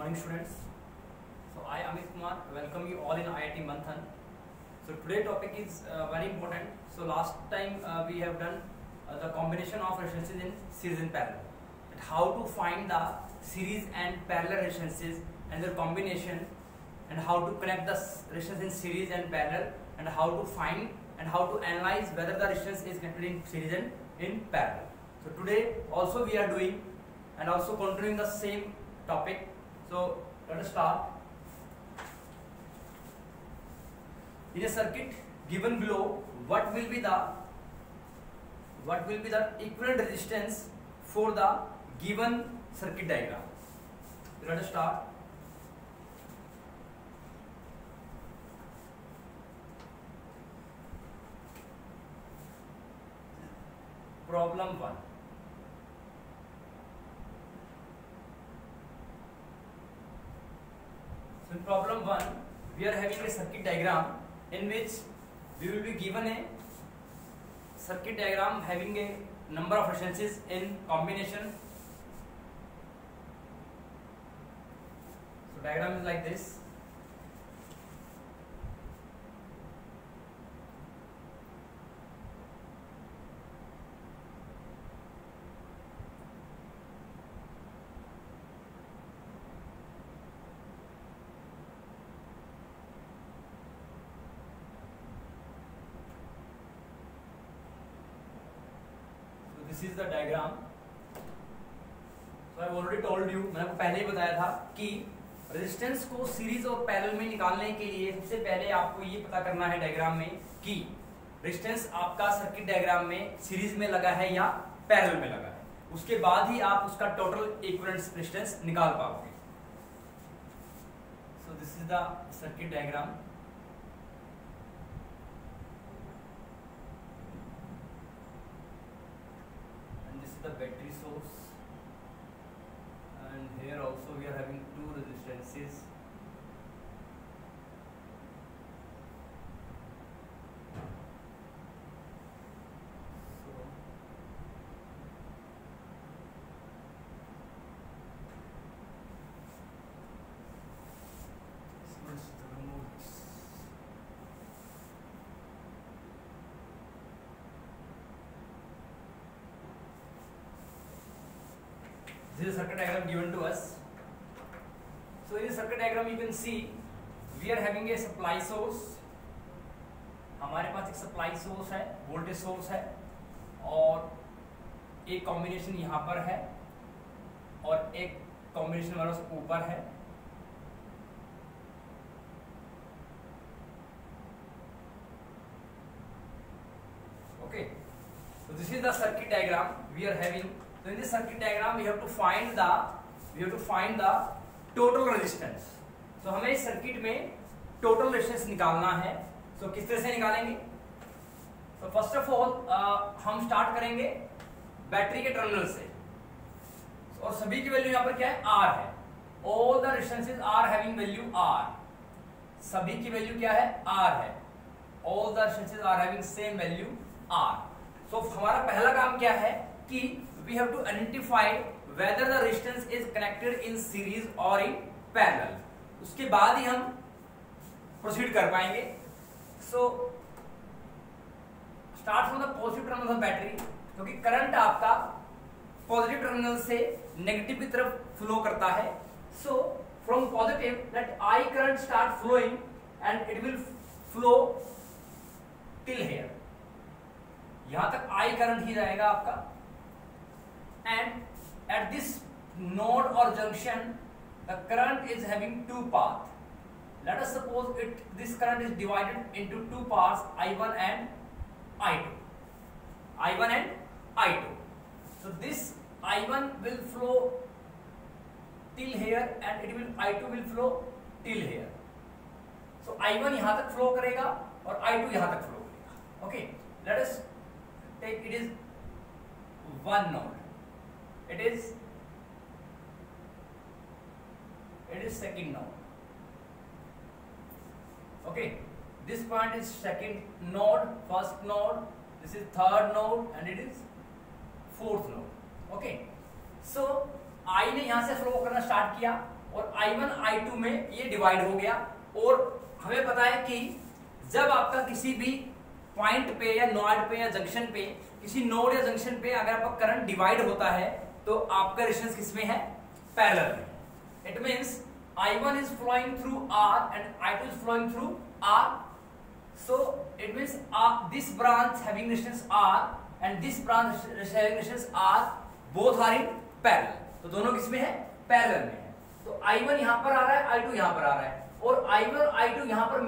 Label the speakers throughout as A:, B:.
A: morning students. So I Amit Kumar welcome you all in IIT Manthan. So today topic is very important. So last time we have done the combination of resistances in series and parallel. But how to find the series and parallel resistances and their combination, and how to connect the resistance in series and parallel, and how to find and how to analyze whether the resistance is connected in series and in parallel. So today also we are doing and also continuing the same topic. So let us start. In a circuit given below, what will be the equivalent resistance for the given circuit diagram? Let us start. Problem 1. So in problem 1, we are having a circuit diagram in which we will be given a circuit diagram having a number of resistances in combination. So diagram is like this. This is the diagram. So I have already told you, मैंने आपको पहले ही बताया था कि resistance को series और parallel में निकालने के लिए सबसे पहले आपको ये पता करना है डायग्राम में कि रेजिस्टेंस आपका सर्किट डायग्राम में सीरीज में लगा है या पैरेलल में लगा है. उसके बाद ही आप उसका टोटल इक्विवेलेंट रेजिस्टेंस निकाल पाओगे. So this is the circuit diagram. The battery source, and here also we are having two resistances. This is a circuit diagram given to us. So in the circuit diagram you can see we are having a supply source. हमारे पास एक supply source है, voltage source है, और एक combination यहाँ पर है और एक कॉम्बिनेशन हमारे पास ऊपर है. Okay, so this is the circuit diagram we are having. So in this circuit diagram we have to find the total resistance. So हमें इस सर्किट में टोटल रेजिस्टेंस निकालना है. So किस तरह से निकालेंगे? So फर्स्ट ऑफ ऑल हम स्टार्ट करेंगे बैटरी के टर्मिनल से, और सभी की वैल्यू यहाँ पर क्या है? R है. All the resistances are having value R. सभी की वैल्यू क्या है? R है. All the resistances are having same value R. So हमारा पहला काम क्या है कि we have to identify whether the resistance is connected in series or in parallel. उसके बाद ही हम proceed कर पाएंगे. So start from the positive terminal of battery, क्योंकि करंट आपका पॉजिटिव टर्मिनल से नेगेटिव की तरफ फ्लो करता है. So from positive let I current start flowing and it will flow till here. यहां तक I करंट ही जाएगा आपका. And at this node or junction the current is having two paths. Let us suppose this current is divided into two parts, I1 and I2. I1 and I2. So this I1 will flow till here and I2 will flow till here. So I1 यहाँ तक flow करेगा और I2 यहाँ तक flow करेगा. Okay, let us take it is one node. It is second node. Okay, this point is second node, first node, this is third node, and it is fourth node. Okay, so I ने यहाँ से flow करना start किया और I1 I2 में ये divide हो गया। और हमें पता है कि जब आपका किसी भी पॉइंट पे या नोड पे या जंक्शन पे, किसी नोड या जंक्शन पे अगर आपका करंट डिवाइड होता है तो आपका रेजिस्टेंस किसमें है? पैरेलल में। It means I1 is flowing through R and I2 is flowing through R. So it means this branch having resistance R and this branch having resistance R, both are in parallel. तो दोनों किसमें है? Parallel में है। तो I1 यहाँ पर आ रहा है, I2 यहाँ पर आ रहा है, और I1 और I2 यहाँ पर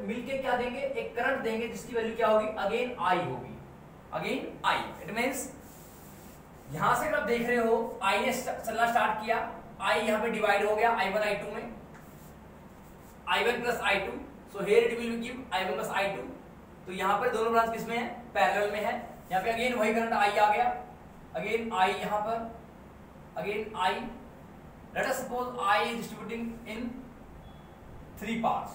A: मिलके क्या देंगे? एक करंट देंगे जिसकी वैल्यू क्या होगी? अगेन I होगी, अगेन I। इट मींस यहां से आप देख रहे हो I ने चलना स्टार्ट किया, I यहाँ पे डिवाइड हो गया I1 I2 में, I1 plus I2, so here it will give I1 plus I2। तो यहाँ पर दोनों ब्रांच किसमें है? पैरेलल में है। यहाँ पे अगेन वही करंट I आ गया, अगेन I यहाँ पर, again I। Let us suppose I is distributing in 3 parts।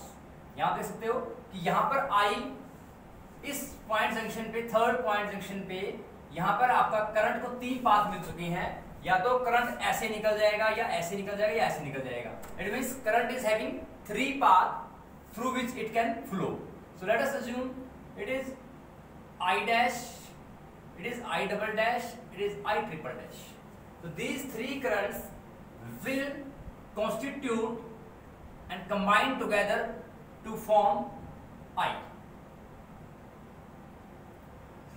A: यहाँ देख सकते हो कि यहाँ पर I इस पॉइंट जंक्शन पे, थर्ड पॉइंट जंक्शन पे, यहाँ पर आपका करंट को 3 पाथ मिल चुके हैं। या तो करंट ऐसे निकल जाएगा, या ऐसे निकल जाएगा, या ऐसे निकल जाएगा। It means current is having 3 path through which it can flow. So let us assume it is I dash, it is I double dash, it is I triple dash. So these 3 currents will constitute and combine together to form I।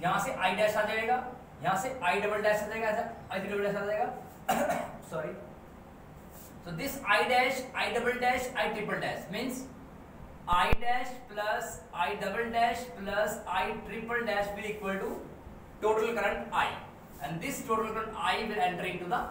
A: यहां से I dash आ जाएगा, यहां से I double dash आ जाएगा, ऐसा I double dash आ जाएगा sorry. So this I dash, I double dash, I triple dash means I dash plus I double dash plus I triple dash will equal to total current I, and this total current I will enter into the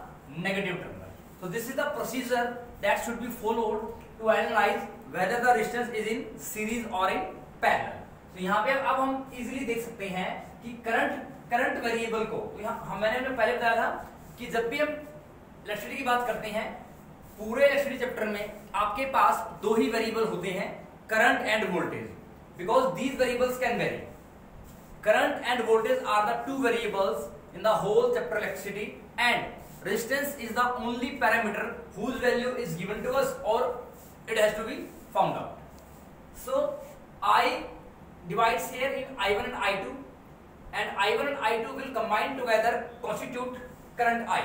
A: negative terminal. So this is the procedure that should be followed to analyze whether the resistance is in series or in parallel. तो यहाँ पे अब हम easily देख सकते हैं कि current variable को, तो यहाँ मैंने पहले बताया था कि जब भी हम इलेक्ट्रिसिटी की बात करते हैं, पूरे इलेक्ट्रिसिटी चैप्टर में आपके पास 2 ही वेरिएबल होते हैं, current and voltage, because these variables can vary. Current and voltage are the 2 variables in the whole chapter electricity, and resistance is the only parameter whose value is given to us or it has to be found out. So I divides here in I1 and I2, and I1 and I2 will combine together constitute current I.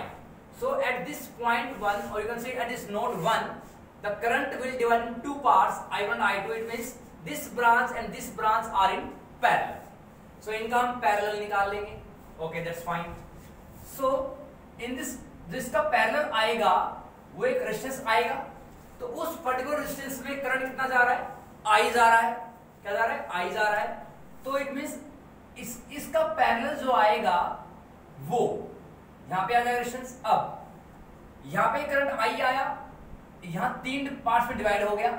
A: So at this point 1, or you can say at this node 1, the current will divide in 2 parts, I1 and I2. It means this branch and this branch are in parallel. So इनका हम parallel निकाल लेंगे। Okay, that's fine. So in this जिसका parallel आएगा वो एक resistance आएगा, तो उस पर्टिकुलर रेजिस्टेंस में करंट कितना जा रहा है? I जा रहा है। क्या जा रहा है? I जा रहा है। तो इट मींस इसका पैरेलल जो आएगा वो यहाँ पे आ जाएगा रेजिस्टेंस। अब यहाँ पे करंट I आया, यहाँ 3 पार्ट्स में डिवाइड हो गया,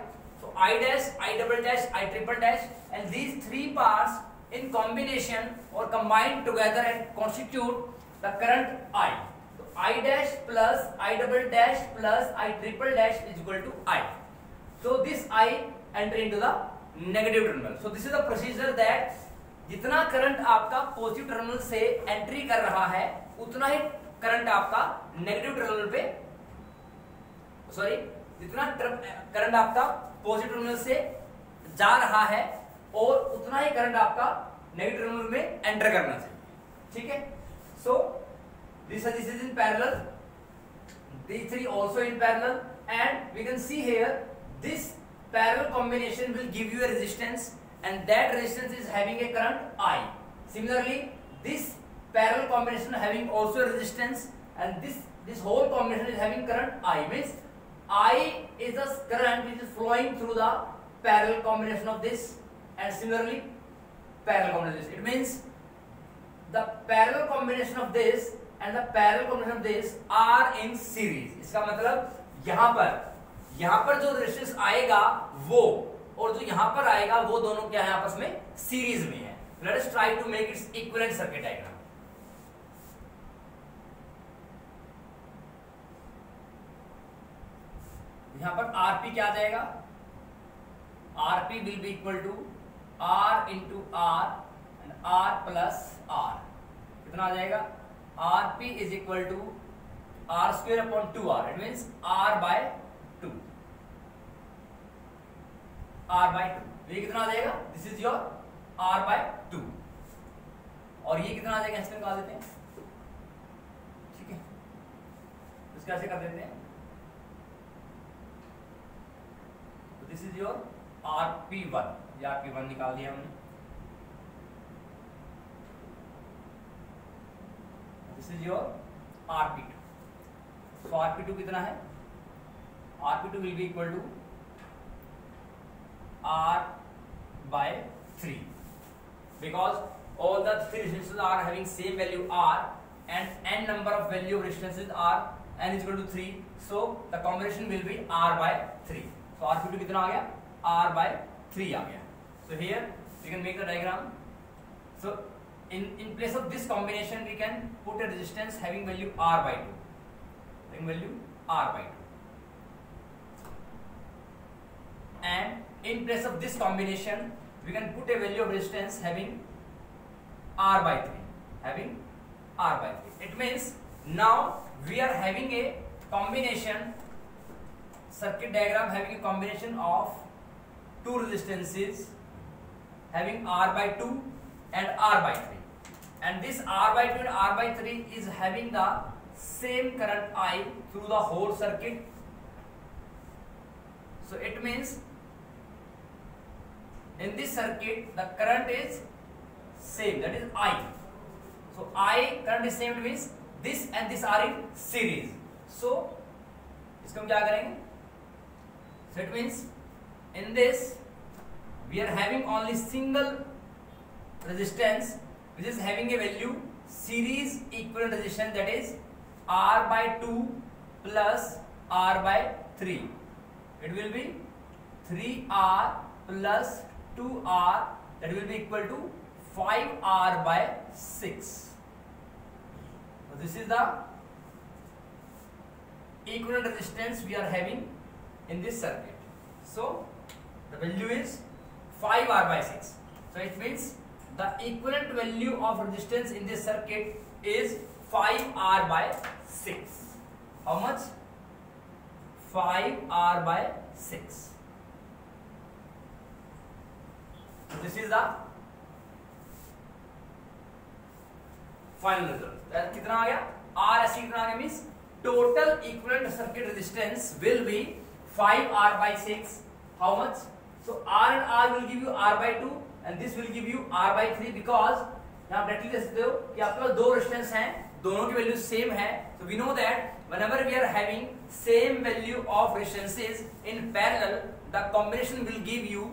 A: तो I dash, I double dash, I triple dash, and these 3 parts in combination or combined together and constitute the current I. I dash plus I double dash plus I triple dash is equal to I. So this I enter into the negative terminal. So this is the procedure that जितना current आपका positive terminal से entry कर रहा है, उतना ही current आपका negative terminal पे, सॉरी, जितना करंट आपका पॉजिटिव टर्मिनल से जा रहा है और उतना ही करंट आपका नेगेटिव टर्मिनल में एंटर करना चाहिए। ठीक है। सो this is in parallel, these 3 also in parallel, and we can see here this parallel combination will give you a resistance, and that resistance is having a current I. Similarly, this parallel combination having also a resistance, and this whole combination is having current I. Means I is the current which is flowing through the parallel combination of this, and similarly parallel combination of this. It means the parallel combination of this and the parallel combination of this are in series. इसका मतलब यहाँ पर जो resistance आएगा वो और जो यहाँ पर आएगा वो दोनों क्या है? आपस में सीरीज में है। Let us try to make its equivalent circuit diagram. यहाँ पर RP क्या आ जाएगा? RP will be equal to R into R and R plus R। कितना आ जाएगा? RP is equal to R square upon 2R. It means R by 2. r/2। ये कितना आ जाएगा, दिस इज योर r/2, और ये कितना आ जाएगा, इसमें निकाल देते हैं, ठीक है। इसको ऐसे कर देते हैं, तो दिस इज योर rp1, ये rp1 निकाल दिया हमने, दिस इज योर rp2। तो rp2 कितना है, rp2 will be equal to r/3, because all the three resistances are having same value r and n number of value of resistances are n is equal to 3, so the combination will be r/3। so rp2 कितना आ गया, r/3 आ गया। so here we can make the diagram। so in place of this combination we can put a resistance having value r/2, having value r/2, and in place of this combination we can put a value of resistance having r/3, having r/3। it means now we are having a combination circuit diagram having a combination of two resistances having r/2 and r/3, and this r/2 and r/3 is having the same current I through the whole circuit। so it means in this circuit the current is same, that is I। so I current is same, means this and this are in series। so इसको हम क्या करेंगे, so it means in this we are having only single resistance which is having a value series equivalent resistance, that is r/2 plus r/3। it will be 3r plus 2r, that will be equal to 5r/6। so this is the equivalent resistance we are having in this circuit। so the value is 5r/6। so it means the equivalent value of resistance in this circuit is 5r/6। how much, 5r/6। this is the final result। कितना आ गया, RSC कितना आ गया, means total equivalent circuit resistance will be 5r/6। how much, so R and R will give you r/2 and this will give you r/3, because यहाँ directly देख सकते हो कि आपके पास दो रेजिस्टेंस हैं, दोनों की वैल्यू सेम है। so we know that whenever we are having same value of resistances in parallel, the combination will give you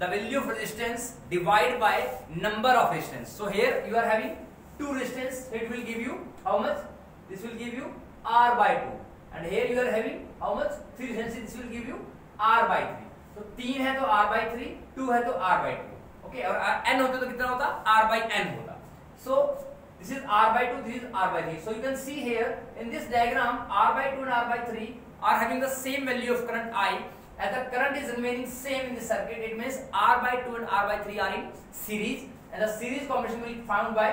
A: the value of resistance divided by number of resistance। so here you are having two resistance, it will give you how much, this will give you r/2, and here you are having how much, three resistance, this will give you r/3। so 3 है तो r/3, 2 है तो r/2, okay. और n होता तो कितना होता, r/n होता। so this is r/2, this is r/3। so you can see here in this diagram r/2 and r/3 are having the same value of current I, as the current is remaining same in the circuit, it means r/2 and r/3 are in series, and the series combination will be found by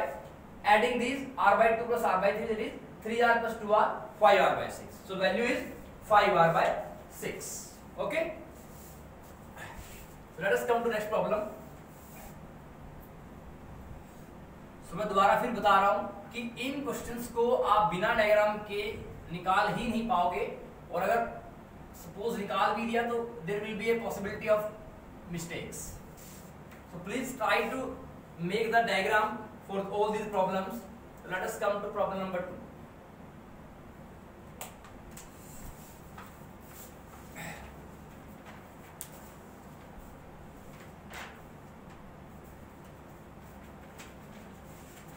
A: adding these r/2 plus r/3, that is 3r plus 2r, 5r/6। so value is 5r/6, okay। so let us come to next problem। so मैं दोबारा फिर बता रहा हूं कि इन questions को आप बिना डायग्राम के निकाल ही नहीं पाओगे, और अगर सपोज निकाल भी दिया तो there will be a possibility of mistakes. So please try to make the diagram for all these problems. Let us come to problem number 2।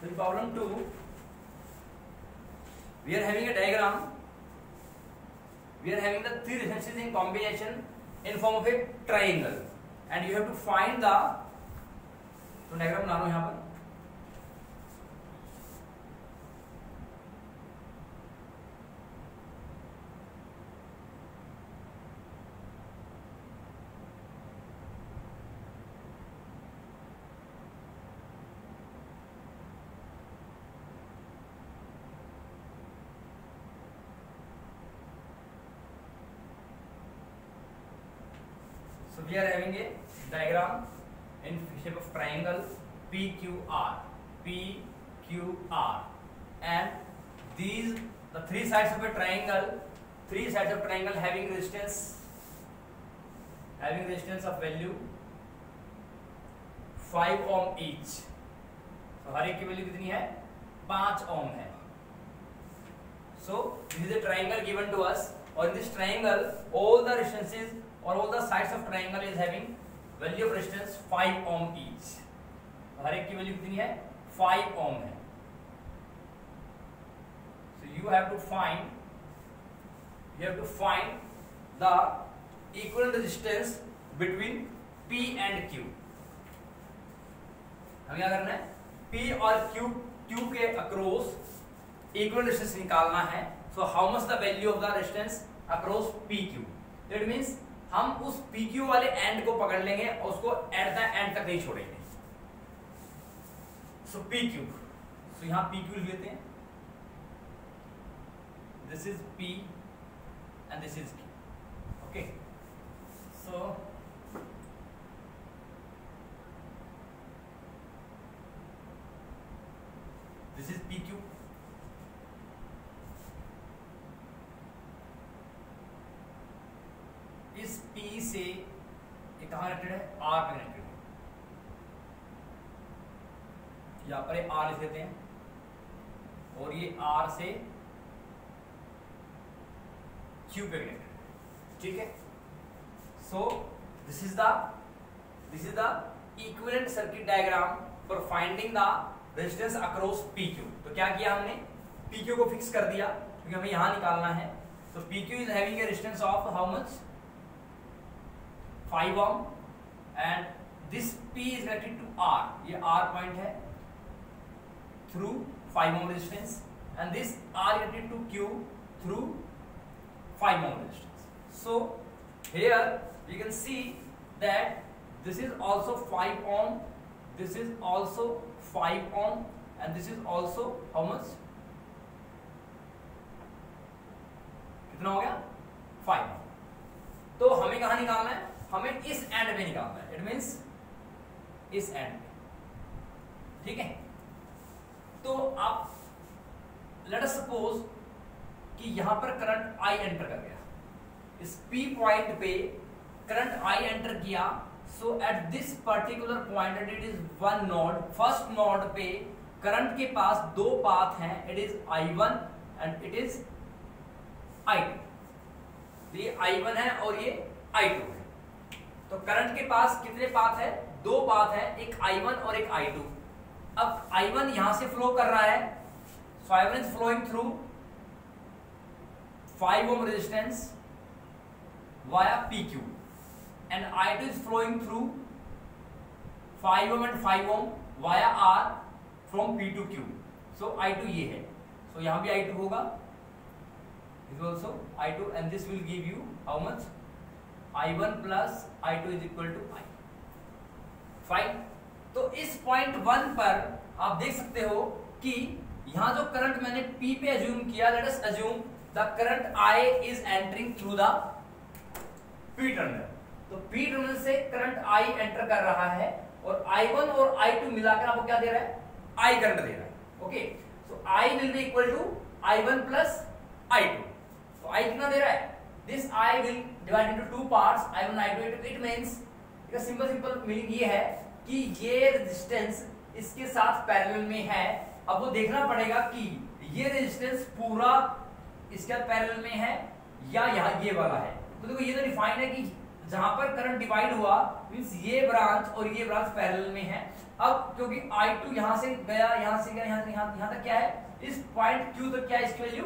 A: In problem 2, we are having a diagram. We are having the three resistances in combination in form of a triangle, and you have to find the, तो diagram बना लो यहाँ पर। So we are having a diagram in shape of triangle PQR, PQR, and these the three sides of a triangle, having resistance of value 5 ohm each. So हर एक की value कितनी है? 5 ohm है. So this is a triangle given to us, or in this triangle all the resistances or all the sides of triangle is having value of resistance 5 ohm each. हर एक की value कितनी है? 5 ohm है. So you have to find the equivalent resistance between P and Q. हमें क्या करना है? P और Q के अक्रॉस इक्वल रेजिस्टेंस निकालना है. So how much the value of the resistance across PQ. That means हम उस PQ वाले एंड को पकड़ लेंगे और उसको एट द एंड तक नहीं छोड़ेंगे. सो PQ, सो यहां PQ लेते हैं. This is P and this is Q. Okay, so this is PQ. इस P से ये कहाँ कनेक्टेड है? R पे कनेक्टेड है. यहाँ पर R लिख देते हैं और ये R से Q पे कनेक्टेड. ठीक है. So this is the equivalent circuit diagram for finding the resistance across PQ. तो क्या किया हमने? PQ को फिक्स कर दिया क्योंकि हमें यहां निकालना है. तो PQ is having a resistance of how much? 5 ohm, and this P is connected to R. ये R पॉइंट है through 5 ohm resistance, and this R connected to Q through 5 ohm resistance. So here we can see that this is also 5 ohm, this is also 5 ohm, and this is also how much? कितना हो गया? 5 ohm. तो हमें कहाँ निकालना है? हमें इस एंड में निकालना है. इट मींस इस एंड में. ठीक है. तो आप लेट अस सपोज कि यहां पर करंट I एंटर कर गया. इस P पॉइंट पे करंट I एंटर किया. So at this particular point it is one node. First node पे करंट के पास दो पाथ हैं. It is I1 and it is I2. ये I1 है और ये I2 है. तो करंट के पास कितने पाथ है? दो पाथ है, एक I1 और एक I2. अब I1 यहां से फ्लो कर रहा है. So I1 is flowing through 5 ohm resistance via PQ, and I2 is flowing through 5 ohm and 5 ohm via R from P to Q. So I2 ये है. So यहाँ भी I2 होगा. This is also I2, and this will give you how much? I1 plus I2 is equal to I. Fine. तो इस point 1 पर आप देख सकते हो कि यहाँ जो करंट मैंने P पे अज्यूम किया, let us assume the current I is entering through the P terminal. तो P टर्मिनल से करंट I एंटर कर रहा है और I1 और I2 मिलाकर आपको क्या दे रहा है? I करंट दे रहा है. Okay. So I will be equal to I1 plus I2. तो I कितना दे रहा है? This I will divide into two parts, I1 I2. It means इसका सिंपल मीनिंग ये है कि ये रेजिस्टेंस इसके साथ पैरेलल में है. अब वो देखना पड़ेगा कि ये रेजिस्टेंस पूरा इसके साथ पैरेलल में है या यहाँ ये वाला है. तो देखो ये तो डिफाइन है कि जहां पर करंट डिवाइड हुआ मींस ये ब्रांच और ये ब्रांच पैरेलल में है. अब क्योंकि I2 यहां से गया, यहां से गया, यहां तक क्या है? इस पॉइंट Q तक क्या है इसकी वैल्यू?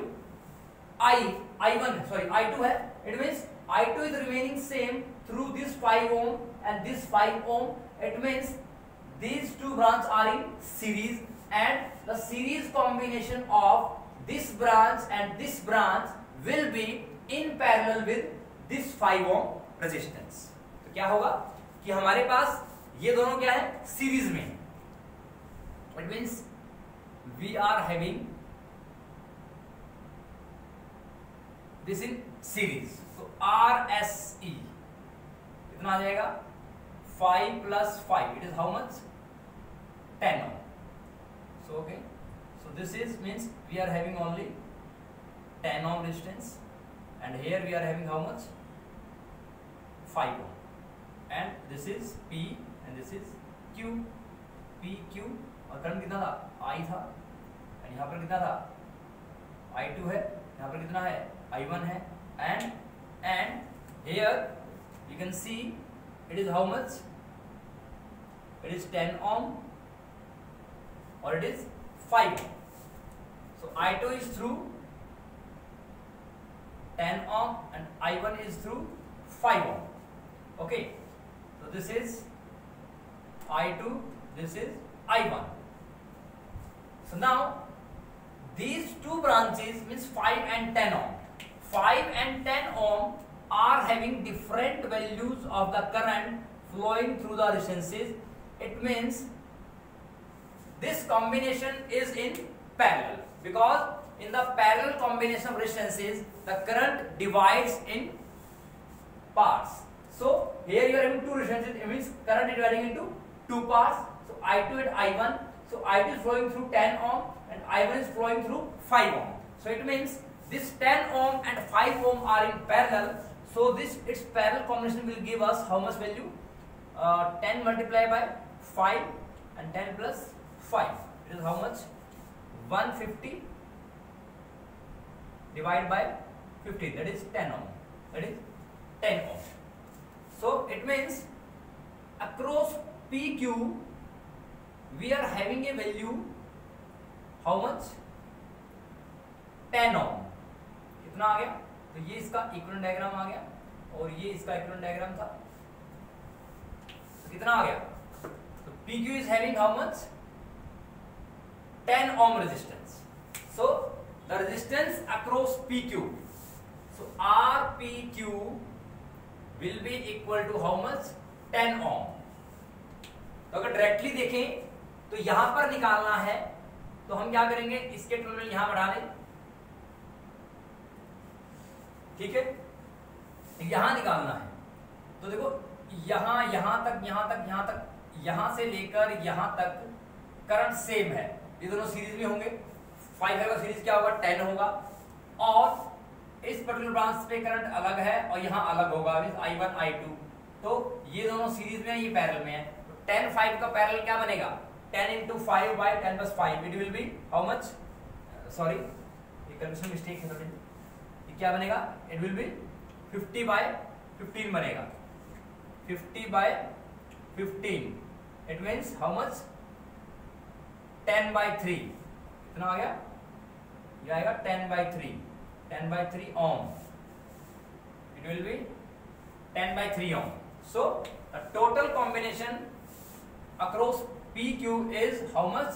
A: I2 है. It means I2 is remaining same through this 5 ohm and this 5 ohm. It means these two branches are in series, and the series combination of this branch and this branch will be in parallel with this 5 ohm resistance. तो क्या होगा कि हमारे पास ये दोनों क्या है? Series में. It means we are having this in series. So RSE कितना आ जाएगा 5 + 5 it is how much 10 ohm. So okay, so this is means we are having only 10 ohm resistance, and here we are having how much 5 ohm, and this is P and this is Q. P Q और current कितना था I था, और यहाँ पर कितना था I2 है, यहाँ पर कितना है I1 है, and here you can see it is how much, it is 10 ohm or it is 5 ohm. So I2 is through 10 ohm and I1 is through 5 ohm. Okay, so this is I2, this is I1. So now these two branches means 5 and 10 ohm. 5 and 10 ohm are having different values of the current flowing through the resistances. It means this combination is in parallel, because in the parallel combination of resistances the current divides in parts. So here you are having two resistances, it means current is dividing into two parts. So I2 and I1, so I2 is flowing through 10 ohm and I1 is flowing through 5 ohm. So it means this 10 ohm and 5 ohm are in parallel. So this its parallel combination will give us how much value? 10 multiplied by 5 and 10 plus 5. It is how much? 150 divided by 50. That is 10 ohm. That is 10 ohm. So it means across PQ we are having a value how much? 10 ohm. कितना आ गया? तो ये इसका equivalent diagram आ गया और ये इसका इक्विवेलेंट डायग्राम था, तो कितना आ गया? तो PQ is having how much? 10 ohm resistance. So the resistance across PQ, so RPQ will be equal to how much? 10 ohm. तो अगर डायरेक्टली देखें तो यहां पर निकालना है तो हम क्या करेंगे, इसके टर्मिनल यहां बढ़ा दें, ठीक है, यहां निकालना है तो देखो यहां तक यहां से लेकर यहां तक करंट सेम है, ये दोनों सीरीज में होंगे, 5 का सीरीज क्या होगा 10 होगा, और इस पर्टिकुलर ब्रांच पे करंट अलग है और यहां अलग होगा मींस I1 I2, तो ये दोनों सीरीज में है, ये पैरेलल में है, तो 10 5 का पैरेलल क्या बनेगा 10 into 5 by 10 plus 5 it will be how much, sorry ये कैलकुलेशन मिस्टेक है थोड़ी, ये क्या बनेगा, it will be 50 by 15 बनेगा, 50 by 15 it means how much 10 by 3 कितना आ गया, ये आएगा 10 by 3 ohm, it will be 10 by 3 ohm. So the total combination across PQ is how much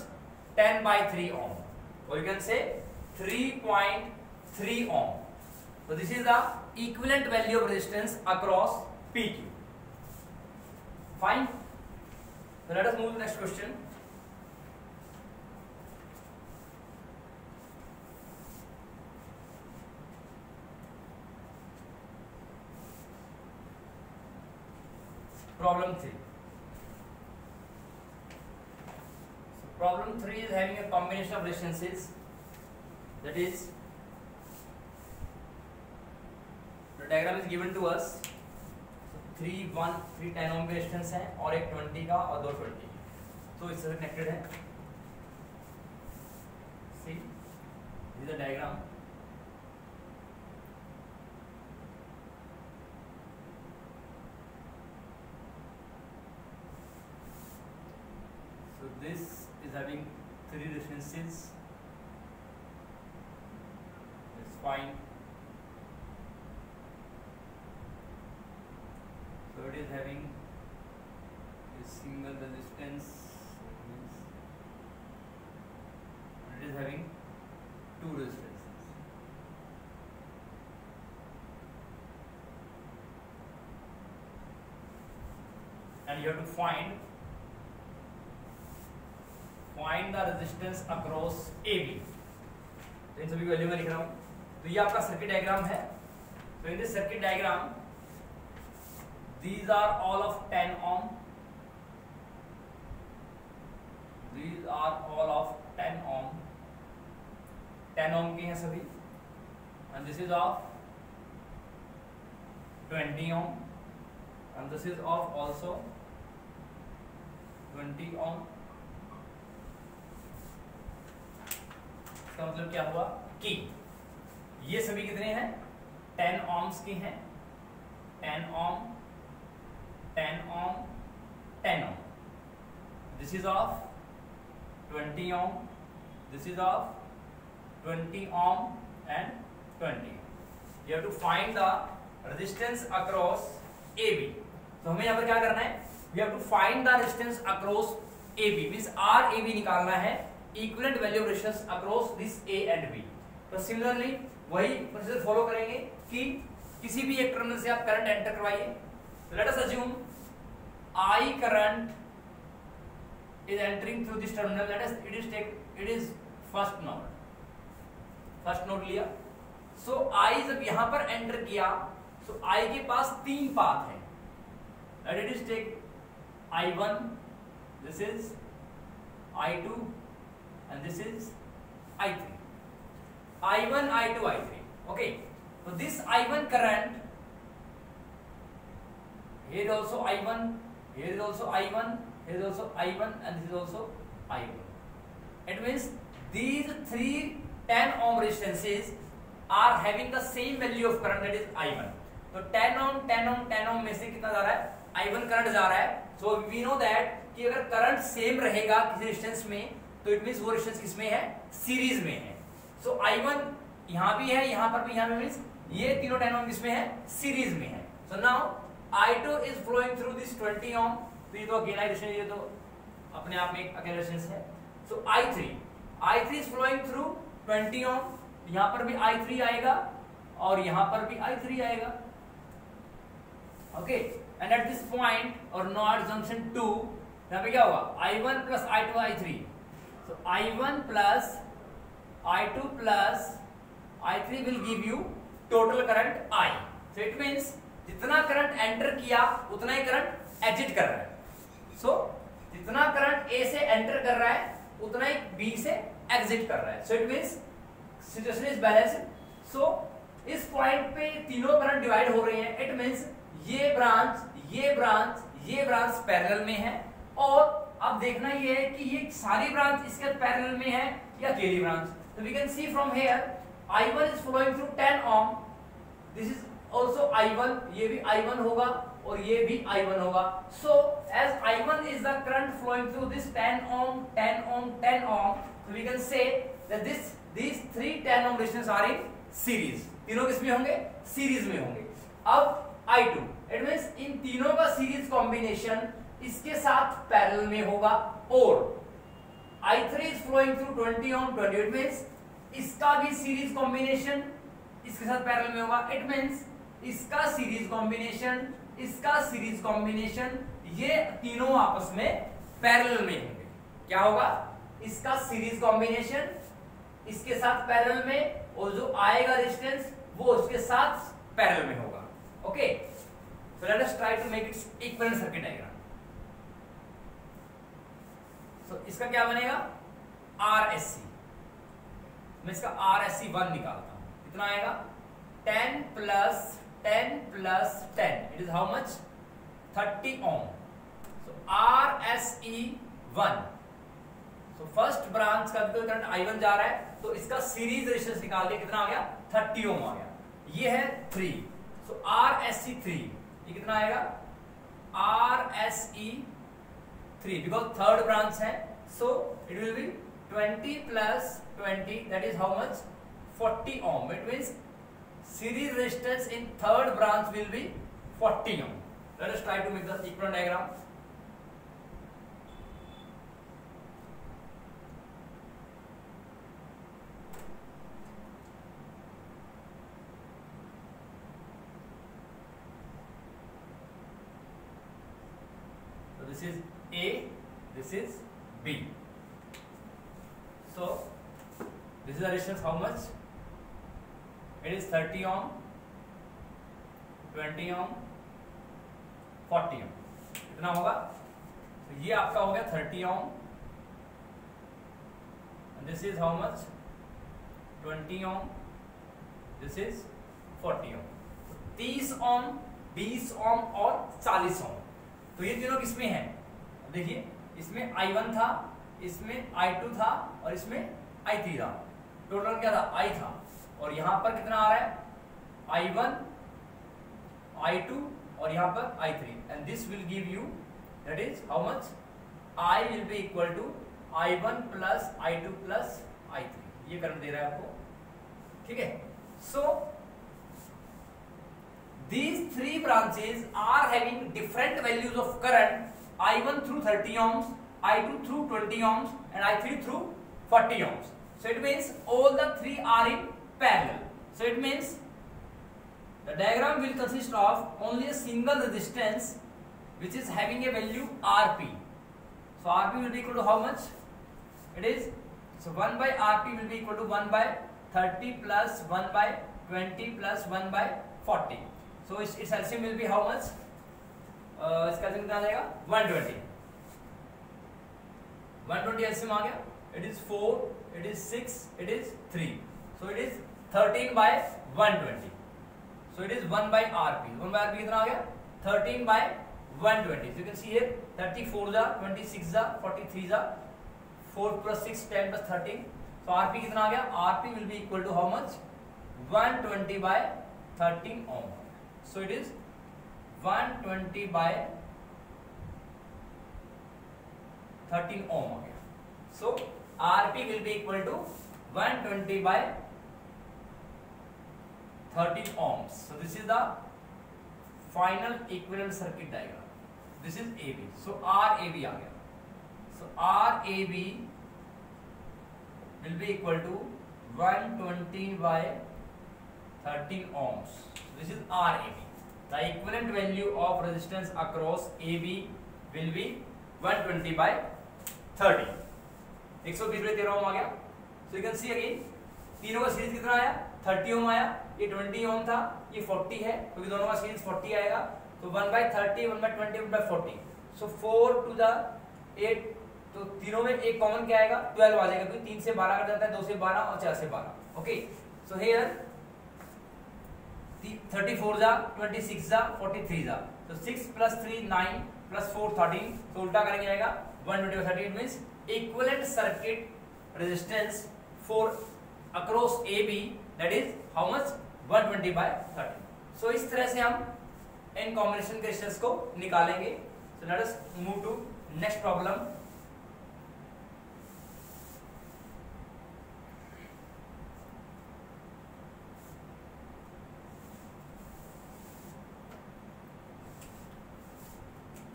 A: 10 by 3 ohm, or you can say 3.3 ohm. So this is the equivalent value of resistance across PQ. Fine. So let us move to the next question. Problem 3. So problem 3 is having a combination of resistances, that is the diagram is given to us. So 3 10 ohm के resistance है और एक 20 का और दो 20, तो इससे connected है. See, this is the diagram. So this is having 3 resistances. It's fine. So it is having a single resistance, and it is having 2 resistances. And you have to find the resistance across AB. तो इन सभी को value में लिख रहा हूं. तो ये आपका सर्किट डायग्राम है. तो in this circuit diagram these are all of 10 ohm. These are all of 10 ohm. 10 ohm के हैं सभी. And this is of 20 ohm. And this is of also 20 ohm. इसका मतलब क्या हुआ कि ये सभी कितने हैं? 10 ohms के हैं. 10 ohm, 10 ohm, 10 ohm. This is of 20 ohm. This is of 20 ohm and 20. You have to find the resistance across AB. तो हमें यहाँ पर क्या करना है? We have to find the resistance across AB. Means RAB निकालना है. Equivalent value of resistance across this A and B. तो similarly वही प्रोसीजर फॉलो करेंगे कि किसी भी एक टर्मिनल से आप करंट एंटर करवाइए. Let us assume I current is entering through this terminal. Let us it is first node. First node लिया. सो I जब यहां पर एंटर किया, सो I के पास 3 पाथ है. Let it is take I1, this is I2 and this is I3. I1, I2, I3. Okay, so this I1 current, here is also I1, here is also I1, here is also I1 and this is also I1. It means these 3 10 ohm resistances are having the same value of current, that is I1. तो 10 ohm 10 ohm 10 ohm में से कितना जा रहा है? I1 current जा रहा है. So we know that कि अगर करंट सेम रहेगा किसी रेजिस्टेंस में, तो इट मींस वो रेजिस्टेंस किसमें है? सीरीज में है. सो I1 यहां भी है, यहां पर भी, यहां पे मींस ये तीनों 10 ohm किसमें है? सीरीज में है. So now I2 is flowing through this 20 ohm. तो ये तो अकेला रेजिस्टेंस, ये तो अपने आप में एक अकेला रेजिस्टेंस है. सो I3 is flowing through 20 ohm. यहां पर भी I3 आएगा और यहां पर भी I3 आएगा. Okay, and at this point और नॉट जंक्शन 2, यहां पे क्या होगा? I1 plus I2 I3. So I1 plus I2 plus I3 will give you total current I. So it means जितना करंट एंटर किया उतना ही करंट एग्जिट कर रहा है. सो जितना करंट A से एंटर कर रहा है उतना ही B से एग्जिट कर रहा है. So it means situation is balanced. So इस पॉइंट पे तीनों करंट डिवाइड हो रहे हैं. इट मींस ये ब्रांच ये ब्रांच ये ब्रांच पैरेलल में है. और अब देखना ये है कि ये सारी ब्रांच इसके पैरेलल में है या अकेली ब्रांच. तो we can see from here I1 is flowing through 10 ohm. This is also I1. ये भी I1 होगा और ये भी I1 होगा. So as I1 is the current flowing through this 10 ohm 10 ohm 10 ohm, so we can say that these 3 10 ohm resistors are in series. तीनों किसमें होंगे? सीरीज में होंगे. अब I2, इट मींस इन तीनों का सीरीज कॉम्बिनेशन इसके साथ पैरेलल में होगा. और I3 is flowing through 20 ohm 20. It means इसका भी सीरीज कॉम्बिनेशन इसके साथ पैरेलल में होगा. इट मींस इसका सीरीज कॉम्बिनेशन इसका सीरीज कॉम्बिनेशन ये तीनों आपस में पैरेलल में होंगे. क्या होगा? इसका सीरीज कॉम्बिनेशन इसके साथ पैरेलल में और जो आएगा रेजिस्टेंस वो उसके साथ पैरेलल में होगा. Okay, so let us try to make it equivalent circuit diagram. So इसका क्या बनेगा? RSC. मैं इसका RSC 1 निकालता हूं. कितना आएगा? 10 plus 10 plus 10. It is how much? 30 ohm. So RSE 1. तो फर्स्ट ब्रांच का करंट I1 जा रहा है, तो इसका सीरीज रेजिस्टेंस निकाल दिया. कितना आ गया? 30 ohm आ गया. ये है 3. सो RSE 3 ये कितना आएगा? RSE 3 बिकॉज थर्ड ब्रांच है. So it will be 20 plus 20, that is how much? 40 ohm. It means series resistance in third branch will be 40 ohm. Let us try to make the equivalent diagram. This is A, this is B. So this is the resistance how much? It is 30 ohm, 20 ohm 40 ohm. कितना होगा? तो ये आपका हो गया 30 ohm, this is how much 20 ohm, this is 40 ohm. 30 ohm, 20 ohm और 40 ओम। तो ये तीनों किसमें है? देखिए इसमें I1 था, इसमें I2 था और इसमें I3 था। टोटल क्या था? I था। और यहां पर कितना आ रहा है? I1, I2 और यहां पर I3, and this will give you that is how much? I will be equal to I1 plus I2 plus I3। ये करंट दे रहा है आपको, ठीक है। सो these three branches are having different values of current, I1 through 30 ohms, I2 through 20 ohms and I3 through 40 ohms. So it means all the three are in parallel. So it means the diagram will consist of only a single resistance which is having a value Rp. So Rp will be equal to how much? It is, so 1 by Rp will be equal to 1 by 30 plus 1 by 20 plus 1 by 40. So its LCM will be how much? इसका LCM कितना आ जाएगा? 120. 120 LCM आ गया. It is 4, it is 6, it is 3. So it is 13 by 120. So it is 1 by Rp. 1 by Rp कितना आ गया? 13 by 120. So you can see here 34 जा, 26 जा, 43 जा, 4 plus 6, 10 plus 13. So Rp कितना आ गया? Rp will be equal to how much? 120 by 13 ohm. So it is 120 by 13 ohm आ गया. So Rp will be equal to 120 by 13 ohms. So this is the final equivalent circuit diagram. This is AB. So RAB आ गया. So RAB will be equal to 120 by 13 ohms. This is RAB. The equivalent value of resistance across AB will be 120 by 30. 120 by 13 ओम आ गया. So you can see again तीनों का series कितना आया? 30 ओम आया. ये 20 ओम था, ये 40 है, क्योंकि दोनों का सीरीज 40 आएगा. तो 1 by 30, 1 by 20, 1 by 40. So 4 to the 8. तो तीनों में एक कॉमन क्या आएगा? 12 आ जाएगा, क्योंकि 3 से 12 कर जाता है, 2 से 12 और 4 से 12. ओके, सो हियर 34 जा, 26 जा, 43 जा. तो 6 plus 3 9 plus 4 13. तो उल्टा करेंगे आएगा 120 by 30. It means equivalent circuit resistance for across AB, that is how much? 120 by 30. So इस तरह से हम इन कॉम्बिनेशन के रेजिस्टेंस को निकालेंगे. So let us move to next problem.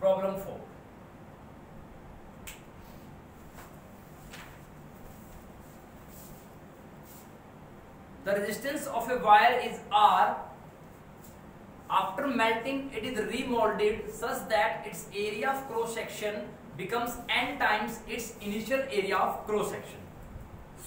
A: Problem 4. The resistance of a wire is R. After melting, it is remolded such that its area of cross section becomes n times its initial area of cross section.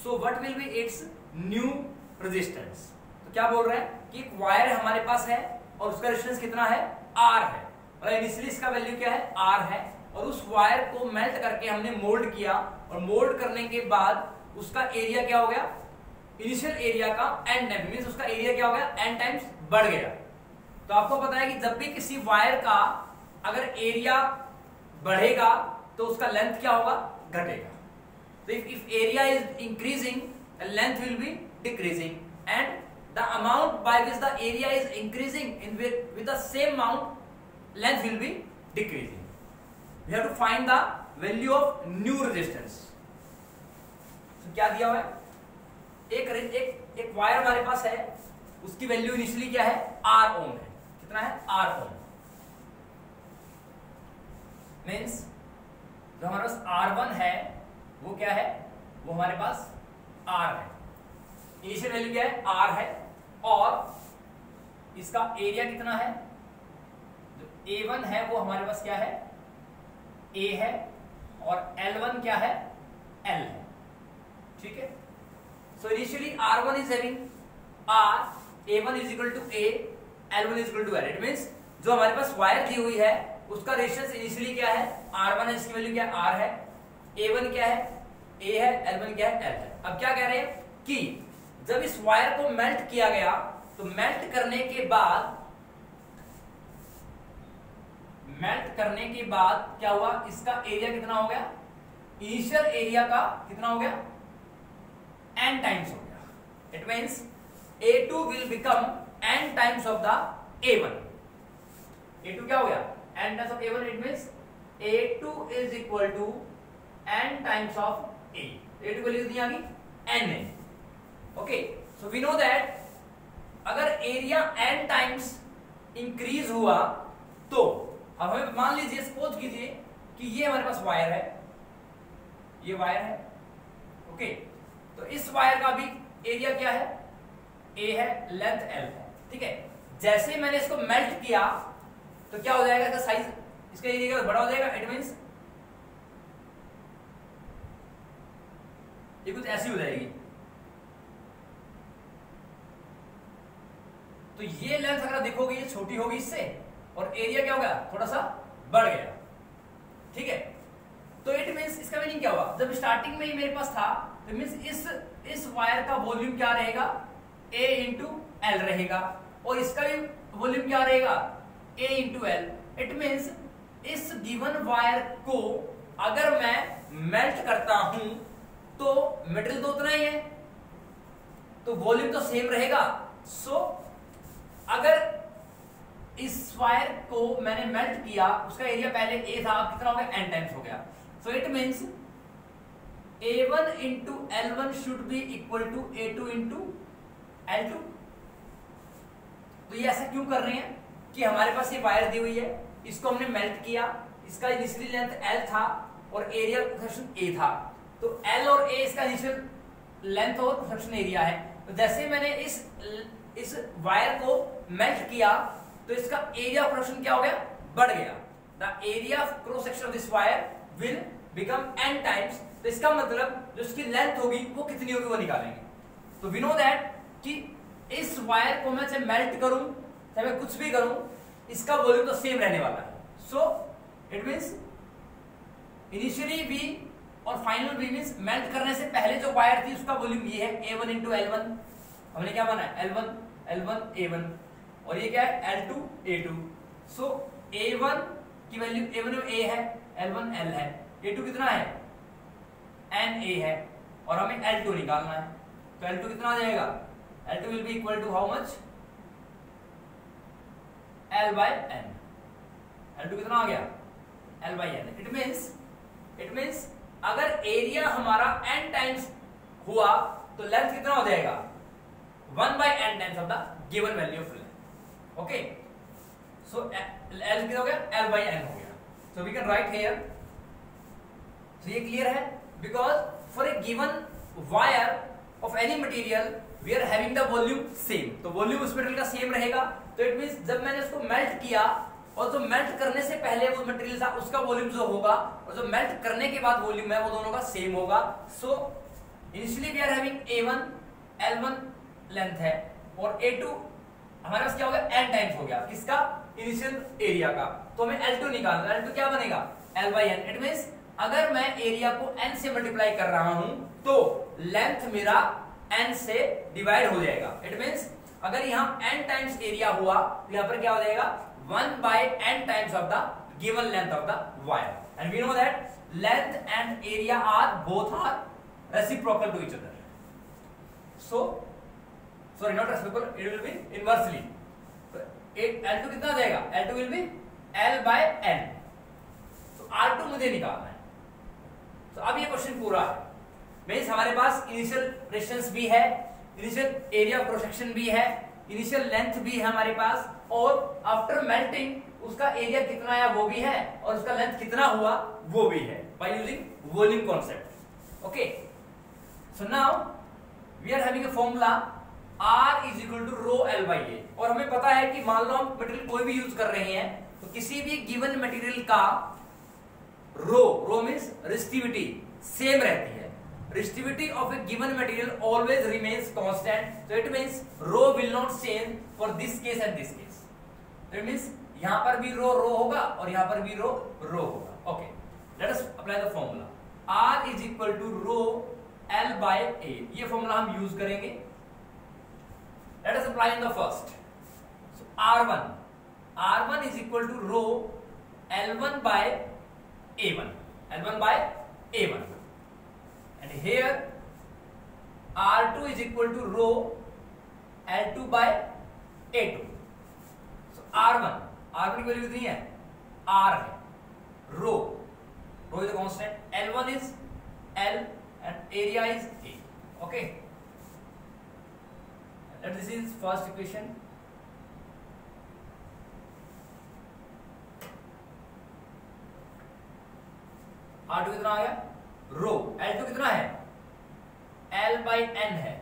A: So what will be its new resistance? तो क्या बोल रहे हैं कि एक wire हमारे पास है और उसका रेजिस्टेंस कितना है? R है. और इनिशियली इसका वैल्यू क्या है? R है. और उस वायर को मेल्ट करके हमने मोल्ड किया, और मोल्ड करने के बाद उसका एरिया क्या हो गया? इनिशियल एरिया का n टाइम्स, मींस उसका एरिया क्या हो गया? n टाइम्स बढ़ गया. तो आपको पता है कि जब भी किसी वायर का अगर एरिया बढ़ेगा तो उसका लेंथ क्या होगा? घटेगा. तो if area is increasing, the length will be decreasing, and the amount by which the area is increasing in with the same amount length will be decreasing. We have to find the value of new resistance. So क्या दिया हुआ है? एक wire हमारे पास है, उसकी value initially क्या है? R ओम है. कितना है? R ओम. मीन्स जो हमारे पास R1 है वो क्या है? वो हमारे पास R है. इनिशियल वैल्यू क्या है? R है. और इसका एरिया कितना है? A1 है वो हमारे पास क्या है? A है. और L1 क्या है? L है. ठीक है. So initially R1 is having R, A1 is equal to A, L1 is equal to L. It means जो हमारे पास वायर दी हुई है उसका रेजिस्टेंस इनिशियली क्या है, R1 है, इसकी वैल्यू क्या है, R है, A1 क्या है, A है, L1 क्या है, L है। अब क्या कह रहे हैं कि जब इस वायर को मेल्ट किया गया तो मेल्ट करने के बाद क्या हुआ, इसका एरिया कितना हो गया, इनिशियल एरिया का कितना हो गया, n टाइम्स हो गया। It means A2 will become n times of the A1। A2 क्या हो गया, n times of A1। It means A2 is equal to n times of A। A2 value कितनी आ गई, n है। Okay, so we know that अगर area n times increase हुआ तो अब हमें मान लीजिए, सपोज कीजिए कि ये हमारे पास वायर है, ये वायर है। ओके, तो इस वायर का भी एरिया क्या है, A है, लेंथ L है, ठीक है। जैसे मैंने इसको मेल्ट किया तो क्या हो जाएगा, इसका साइज, इसका एरिया बड़ा हो जाएगा। इट मींस ये कुछ ऐसी हो जाएगी। तो ये लेंथ अगर देखोगे ये छोटी होगी इससे, और एरिया क्या होगा, थोड़ा सा बढ़ गया, ठीक है। तो इट मींस इसका मीनिंग क्या हुआ, जब स्टार्टिंग में ही मेरे पास था तो मींस इस वायर का वॉल्यूम क्या रहेगा, A इंटू एल रहेगा, और इसका भी वॉल्यूम क्या रहेगा, A into L. It means इस गिवन वायर को अगर मैं मेल्ट करता हूं तो मटेरियल तो उतना ही है, तो वॉल्यूम तो सेम रहेगा। सो अगर इस वायर को मैंने मेल्ट किया, उसका एरिया पहले A था, अब कितना हो गया, n टाइम्स हो गया। So it means A1 into L1 should be equal to A2 into L2। तो ये ऐसा क्यों कर रहे हैं कि हमारे पास ये वायर दी हुई है, इसको हमने मेल्ट किया, इसका इनिशियल लेंथ L था और एरिया सेक्शन A था, तो L और A इसका इनिशियल लेंथ और सेक्शन एरिया है। तो जैसे मैंने इस वायर को मेल्ट किया तो इसका एरिया ऑफ क्रॉस सेक्शन क्या हो गया, बढ़ गया। The area of cross section of this wire will become n times. तो इसका मतलब जो इसकी लेंथ होगी वो कितनी होगी वो निकालेंगे। तो वी नो दैट कि इस वायर को मैं चाहे मेल्ट करूं चाहे मैं कुछ भी करूं, इसका वॉल्यूम तो सेम रहने वाला है। So it means initially V और फाइनल V मींस मेल्ट करने से पहले जो वायर थी उसका वॉल्यूम ये है, A1 इंटू L1। हमने क्या माना है, L1 A1, और ये क्या है, L2 A2। सो A1 की वैल्यू, A1 में A है, L1 L है, A2 कितना है, NA है, और हमें L2 निकालना है। तो L2 कितना आ जाएगा, L2 will be equal to how much, L by N। L2 कितना आ गया, L by N। It means अगर एरिया हमारा n टाइम्स हुआ तो लेंथ कितना हो जाएगा, 1 by n times of the given value of length. Okay, so L कितना हो गया, L by n हो गया। So we can write here. So ये क्लियर है, because for a given wire of any material we are having the volume same, तो volume उस material का सेम रहेगा। तो इट मींस जब मैंने उसको मेल्ट किया और जो मेल्ट करने से पहले वो मटेरियल था उसका वॉल्यूम जो होगा और जो मेल्ट करने के बाद वॉल्यूम है वो दोनों का सेम होगा। So initially we are having A1 L1 length है और A2 हमारे पास क्या हो गया, n टाइम्स हो गया किसका, इनिशियल एरिया का। तो हमें L2 निकालना है, L2 क्या बनेगा, L by n। It means अगर मैं एरिया को n से मल्टीप्लाई कर रहा हूं तो लेंथ मेरा n से डिवाइड हो जाएगा। इट मींस अगर यहाँ n टाइम्स एरिया हुआ तो यहाँ पर क्या हो जाएगा, 1 by n times of the given length of the wire, and we know that length and area are both are reciprocal to each other. So sorry, not reciprocal, it will be inversely. L2 कितना आ जाएगा, L2 will be L by n. तो R2 मुझे निकालना है। तो अब ये क्वेश्चन पूरा है, मींस हमारे पास इनिशियल रेजिस्टेंस भी है, initial area of cross section भी है, इनिशियल लेंथ भी है हमारे पास, और आफ्टर मेल्टिंग उसका एरिया कितना आया वो भी है, और उसका लेंथ कितना हुआ वो भी है, by using volume concept. Okay, so now we are having a formula R is equal to rho L by A, और हमें पता है कि मान लो हम मटेरियल कोई भी यूज कर रहे हैं तो किसी भी गिवन मटेरियल का रो मींस रेजिस्टिविटी सेम रहती है। Resistivity of a given material always remains constant, so it means rho will not change for this case and this case. That means यहां पर भी रो रो होगा और यहां पर भी रो रो होगा। Okay, let us apply the formula. R is equal to rho L by A, ये फॉर्मूला हम यूज करेंगे। Let us apply in the first. So R1 is equal to rho L1 by A1, L1 by A1, and here R2 is equal to rho L2 by A2। So R1 की value कितनी है? R है, रो is a constant, L1 is L and area is A. Okay, and this is first equation. R2 कितना आ गया? रो L2 कितना है? L by N है,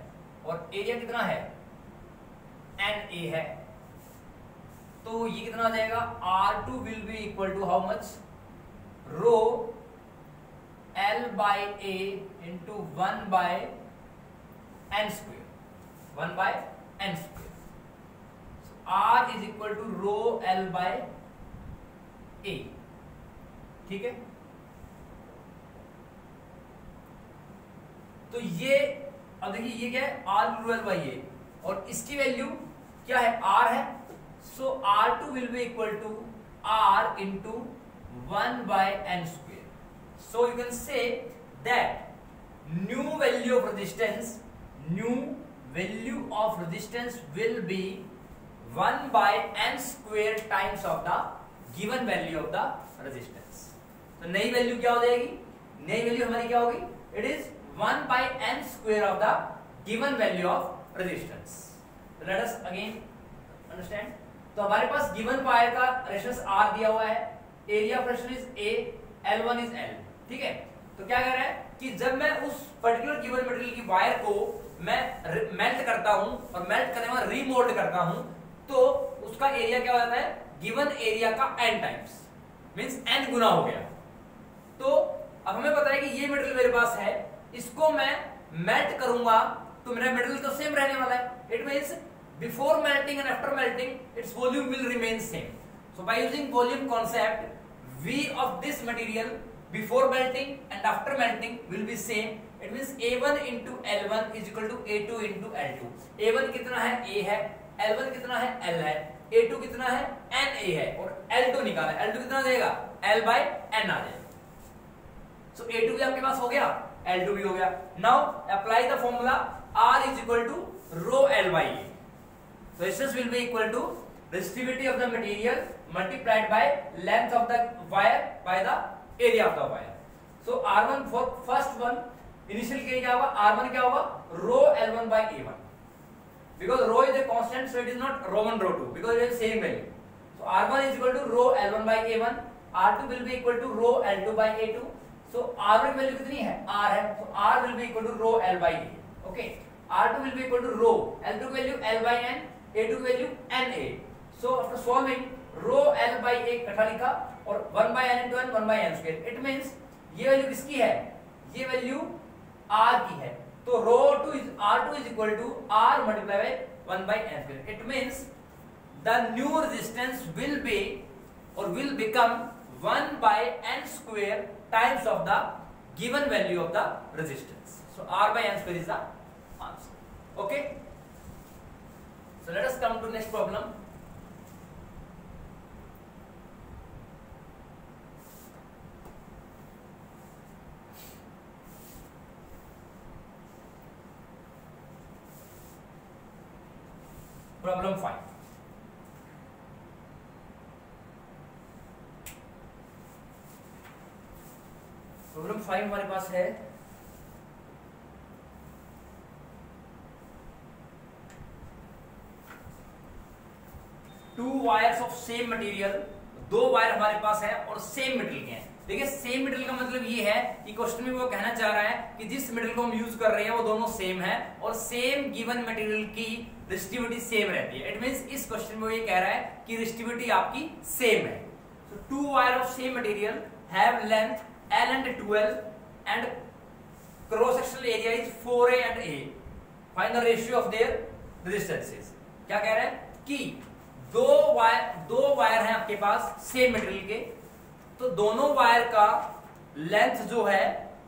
A: और एरिया कितना है? NA है, तो ये कितना आ जाएगा? R2 will be equal to how much? Row L by A into 1 by N square, 1 by N square. So R is equal to rho L by A, ठीक है? तो ये अब देखिए ये क्या है? R row L by A, और इसकी वैल्यू क्या है? R है, so R2 will be equal to R into 1 by N square. So you can say that new value of resistance will be 1 by N square times of the given value of the resistance. तो नई value क्या हो जाएगी? नई value हमारी क्या होगी? It is 1 by N square of the given value of resistance. So let us again understand. तो हमारे पास given वायर का रेजिस्टेंस R दिया हुआ है, area of resistance is A, L1 is L, ठीक है? तो क्या कह रहा है कि जब मैं उस पर्टिकुलर गिवन मटेरियल की वायर को मैं मेल्ट करता हूं, और मेल्ट करने के बाद रीमोल्ड करता हूं, तो उसका एरिया क्या हो जाता है? गिवन एरिया का n टाइम्स, मींस n गुना हो गया। तो अब हमें पता है कि ये मटेरियल मेरे पास है, इसको मैं मेल्ट करूंगा तो मेरा मटेरियल तो सेम रहने वाला है। It means before melting and after melting its volume will remain same. So bye using volume concept, V of this material before melting and after melting will be same. It means A1 into L1 is equal to A2 into L2. A1 कितना है? A है, L1 कितना है? L है, A2 कितना है? NA है, और L2 निकाला है, L2 कितना देगा? L by N आ जाएगा। So A2 भी आपके पास हो गया, L2 भी हो गया। Now apply the formula R is equal to rho L by A. So resistance will be equal to resistivity of the material multiplied by length of the wire by the area of the wire. So R1 for first one initial के क्या होगा? R1 क्या होगा? रो L1 by A1, because rho is a constant, so it is not ρ1 ρ2 because it is same value. So R1 is equal to rho L1 by A1, R2 will be equal to rho L2 by A2. So R1 value कितनी है? R है, so R will be equal to rho L by A. Okay, R2 will be equal to rho L2 value L by N, A2 value NA. So after solving, rho L by A इकट्ठा लिखा, और 1 by N into N, 1 by N square. It means ये value किसकी है? ये value R की है, तो R2 is equal to R multiplied by 1 by N square. It means the new resistance will be or will become 1 by N square times of the given value of the resistance. So R by N square is the answer. Okay. So let us come to next problem. Problem 5. Problem 5 हमारे पास है to wires of same material, दो wire हमारे पास है और same material के हैं। देखिए same material का मतलब ये है कि क्वेश्चन में वो कहना चाह रहा है कि जिस मटेरियल को हम यूज कर रहे हैं वो दोनों सेम है और सेम गिवन मटेरियल की रेजिस्टिविटी सेम रहती है। इट मींस इस क्वेश्चन में वो ये कह रहा है कि रेजिस्टिविटी आपकी सेम है। So two wire of same material have length L and 12 and cross sectional area is 4A and A. Find the ratio of their resistances. क्या कह रहा है कि दो वायर हैं आपके पास सेम मटेरियल के, तो दोनों वायर का लेंथ जो है,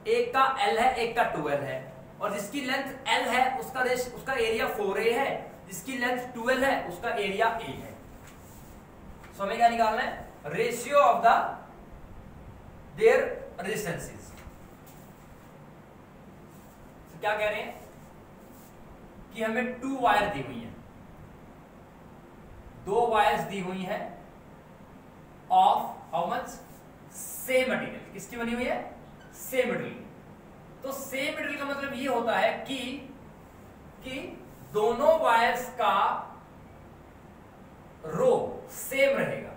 A: एक का L है एक का 2L है, और जिसकी लेंथ L है उसका एरिया 4A है, जिसकी लेंथ 2L है उसका एरिया A है। सो हमें क्या निकालना है? Ratio of the their resistances. क्या कह रहे हैं कि हमें 2 वायर दी हुई है, 2 वायर्स दी हुई है of how much? Same material. किसकी बनी हुई है? Same material. तो सेम मटेरियल का मतलब ये होता है कि दोनों वायर्स का रो सेम रहेगा,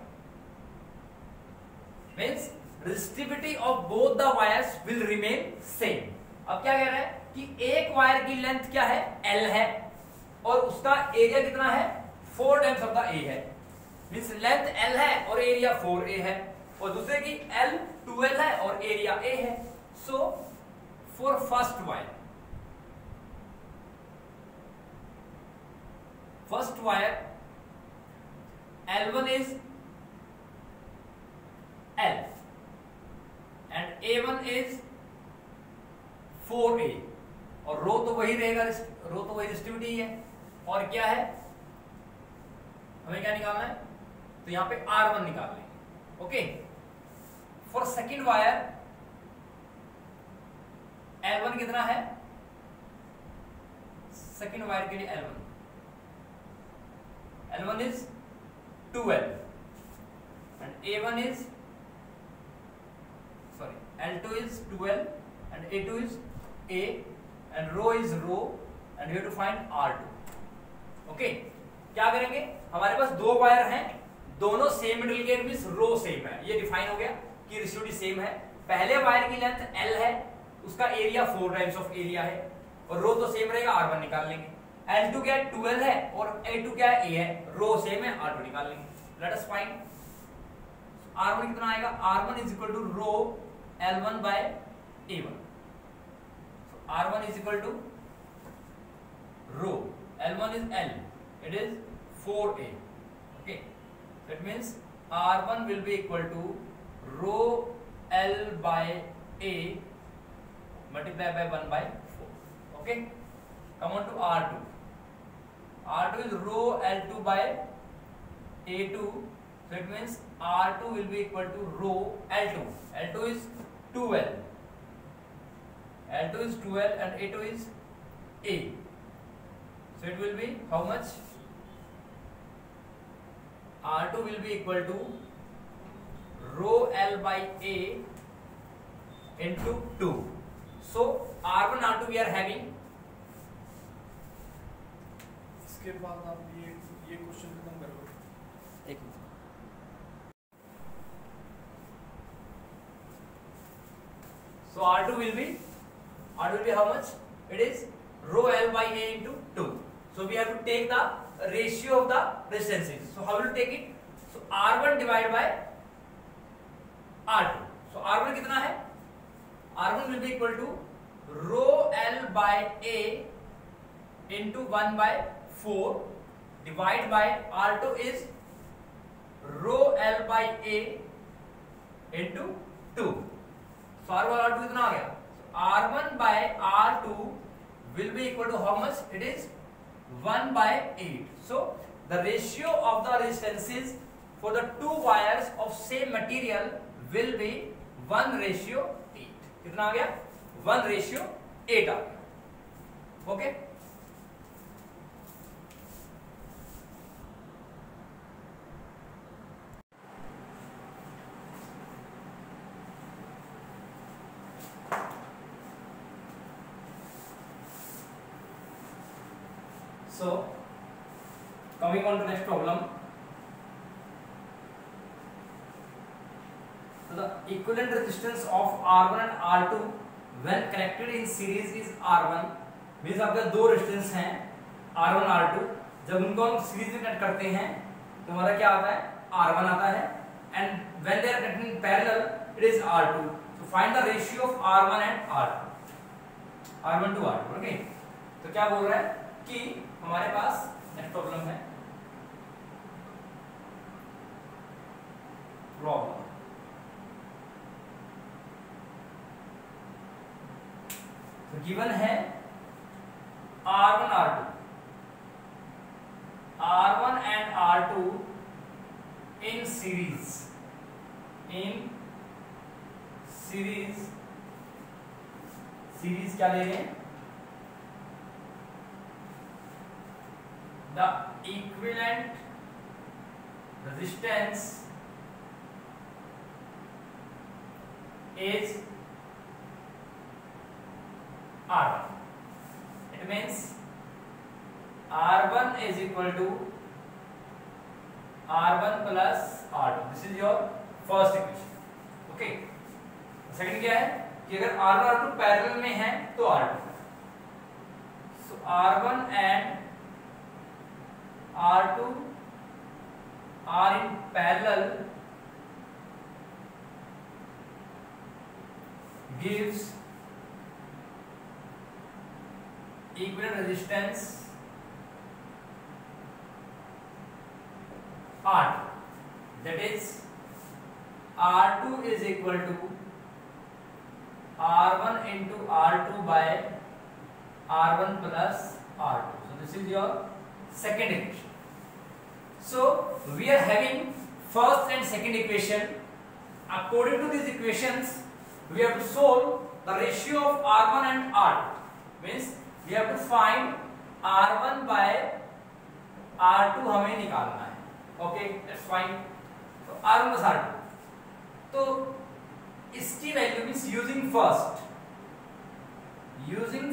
A: means resistivity of both the wires will remain same. अब क्या कह रहा है कि एक वायर की लेंथ क्या है? L है, और उसका एरिया कितना है? 4 टाइम्स ऑफ द A है, मींस लेंथ L है और एरिया 4A है, और दूसरे की L 2L है और एरिया A है। So for first wire L1 is L and A1 is 4A, और रो तो वही रहेगा, रो तो वही रेजिस्टिविटी है। और क्या है, हमें क्या निकालना है? तो यहां पे R1 निकाल लेंगे। Okay, for second wire L1 कितना है? सेकेंड वायर के लिए L1 is 2L and A1 is L2 is 2L and A2 is A and rho is rho and we have to find R2। Okay, क्या करेंगे? हमारे पास 2 wire हैं, दोनों same material के, मींस रो सेम है। ये डिफाइन हो गया कि रेशियो सेम है। पहले वायर की लेंथ L है, उसका एरिया 4 टाइम्स ऑफ एरिया है, और रो तो सेम रहेगा, R1 निकाल लेंगे। L2 क्या है? 2L है, और A2 क्या है? A है, रो सेम है, R2 निकाल लेंगे। लेट अस फाइंड R1 कितना आएगा? R1 is equal to rho L1 by A1। R1 is equal to rho L1 is L, it is 4A। okay, that means R1 will be equal to rho L by A multiplied by 1 by 4। okay, come on to R2 is rho L2 by A2, so it means R2 will be equal to rho L2 is 2L and A2 is A, so it will be how much? R2 will be equal to rho L by A into 2। so R1 R2 we are having।
B: इसके बाद आप ये question खत्म करोगे।
A: एक so R2 will be how much? It is rho L by A into 2। so we have to take the ratio of the resistances। so how will you take it? so R1 divided by R2। so R1 कितना है? R1 will be equal to rho L by A into 1 by 4 divided by R2 is rho L by A into 2। so R1 R2 कितना आ गया? R1 by R2 will be equal to how much? It is 1 by 8। so the ratio of the resistances for the 2 wires of same material will be 1:8। कितना आ गया? 1:8 आ गया। Okay, so coming on to next problem। so the equivalent resistance of R1 and R2 when connected in series is R1। means आपके दो resistance हैं R1 R2, जब उनको हम सीरीज में कनेक्ट करते हैं तो हमारा क्या आता है? R1 आता है, and when they are connected in parallel it is R2। so find the ratio of R1 and R1 to R2। Okay, तो क्या बोल रहा है कि हमारे पास नेक्स्ट प्रॉब्लम है प्रॉब्लम। तो गिवन है R1 and R2 in series क्या ले रहे हैं? The equivalent resistance is R1. It means R1 is equal to R1 plus R2. This is your first equation. Okay. Second क्या है कि अगर R1 और R2 पैरेलल में है तो R2. So R1 and R2 are in parallel gives equivalent resistance R2. That is R2 is equal to R1 into R2 by R1 plus R2. So this is your second equation. So we are having first and second equation. According to these equations, we have to solve the ratio of R1 and R2. Means we have to find R1 by R2 हमें निकालना है. Okay, that's fine. So R1 plus R2. तो इसकी value means using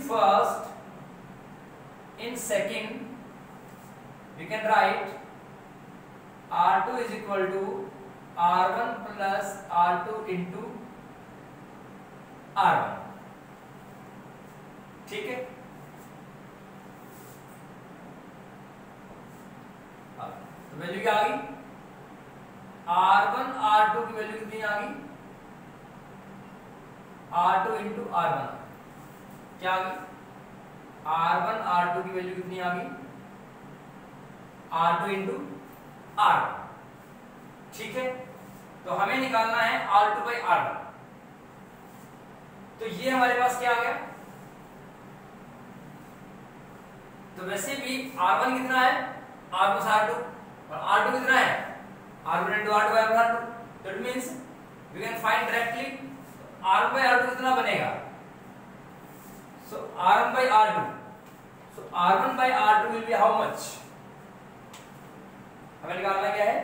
A: first in second we can write R2 is equal to R1 plus R2 into R1. ठीक है. तो value क्या आ गई? R1 R2 की वैल्यू कितनी आ गई? R2 into R1 क्या आ गई? R1 R2 की वैल्यू कितनी आ गई? R2 into R1. ठीक है. तो हमें निकालना है R2 by R1. तो ये हमारे पास क्या आ गया? तो वैसे भी R1 कितना है? R plus R2 और R2 कितना है? R1 into R2 by R2. That means we can find directly R1 by R2 कितना बनेगा? So R1 by R2. So R1 by R2 will be how much? हमें निकालना क्या है?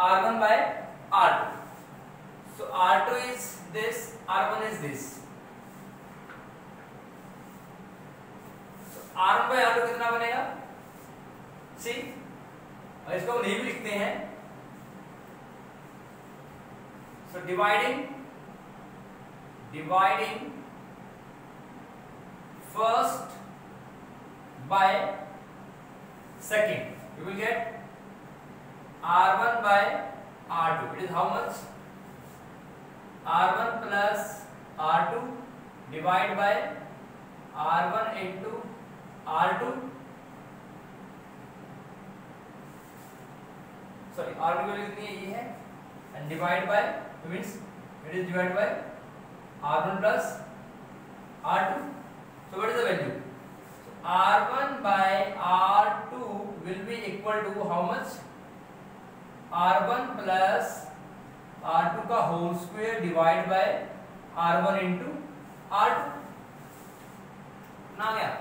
A: R1 by R2. So R2 is this, R1 is this. So R1 by R2 कितना बनेगा? See, और इसको हम नहीं भी लिखते हैं. So dividing first by second, you will get R1 by R2. It is how much? R1 plus R2 divided by R1 into R2. Sorry, R2 की वैल्यू कितनी है? ये है. And divide by means it is divided by R1 plus R2. So what is the value? So R1 by R2 will be equal to how much? R1 plus R2 का whole square divided by R1 into R2. कितना आ गया?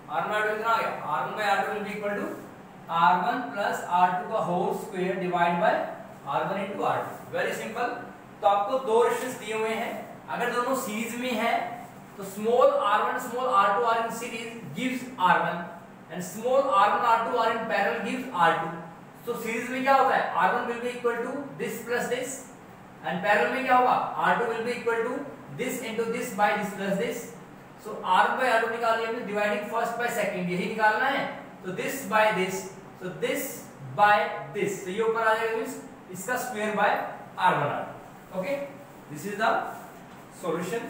A: R1 by R2 कितना आ गया? R1 by R2 will be equal to R1 plus R2 का whole square divided by R1 into R2. Very simple. तो आपको दो रेशियोज दिए हुए हैं. अगर दोनों सीरीज में है तो small r1 small r2 are in series gives r1 and small r1 r2 are in parallel gives r2. तो सीरीज में क्या होता है? r1 will be equal to this plus this and parallel में क्या होगा? r2 will be equal to this into this by this plus this. So r1 by r2 निकालिए, हमने डिवाइडिंग फर्स्ट बाय सेकंड यही निकालना है. तो this by this, so this by this, तो ये ऊपर आ जाएगा मींस इसका square by r1r. Okay, this is the solution.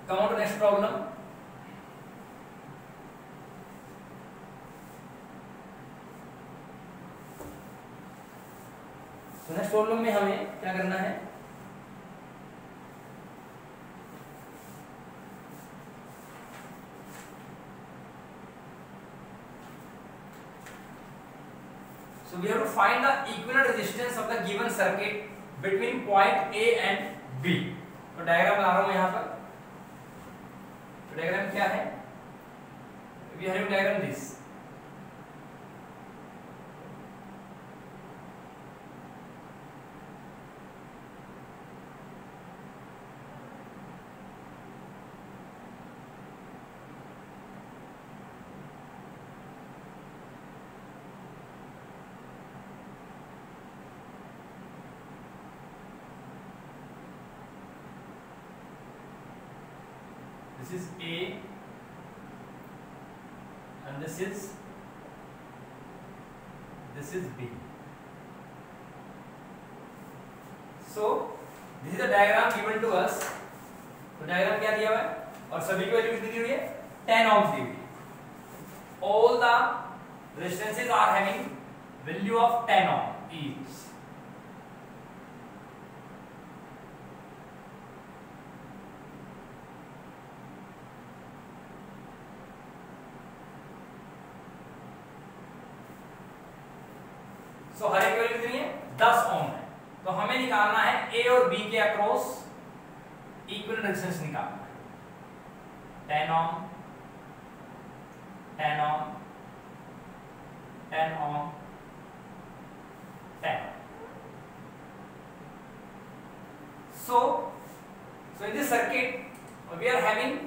A: Come on to next problem. तो नेक्स्ट प्रॉब्लम में हमें क्या करना है, so we have to find the equivalent resistance of the given circuit between point A and B. तो diagram ला रहा हूं यहां पर। तो डायग्राम क्या है, we have a diagram this. This is A and this is B. So this is the diagram given to us. तो diagram क्या दिया हुआ है और सभी की वैल्यू कितनी दी हुई है, 10 ohms दी हुई है। All the resistances are having value of 10 ohm each. तो हर एक की वैल्यू कितनी है, 10 ओम है। तो हमें निकालना है ए और बी के अक्रॉस इक्विवेलेंट रेजिस्टेंस निकालना है। 10 ओम 10 ओम 10 ओम 10। So in this circuit we are having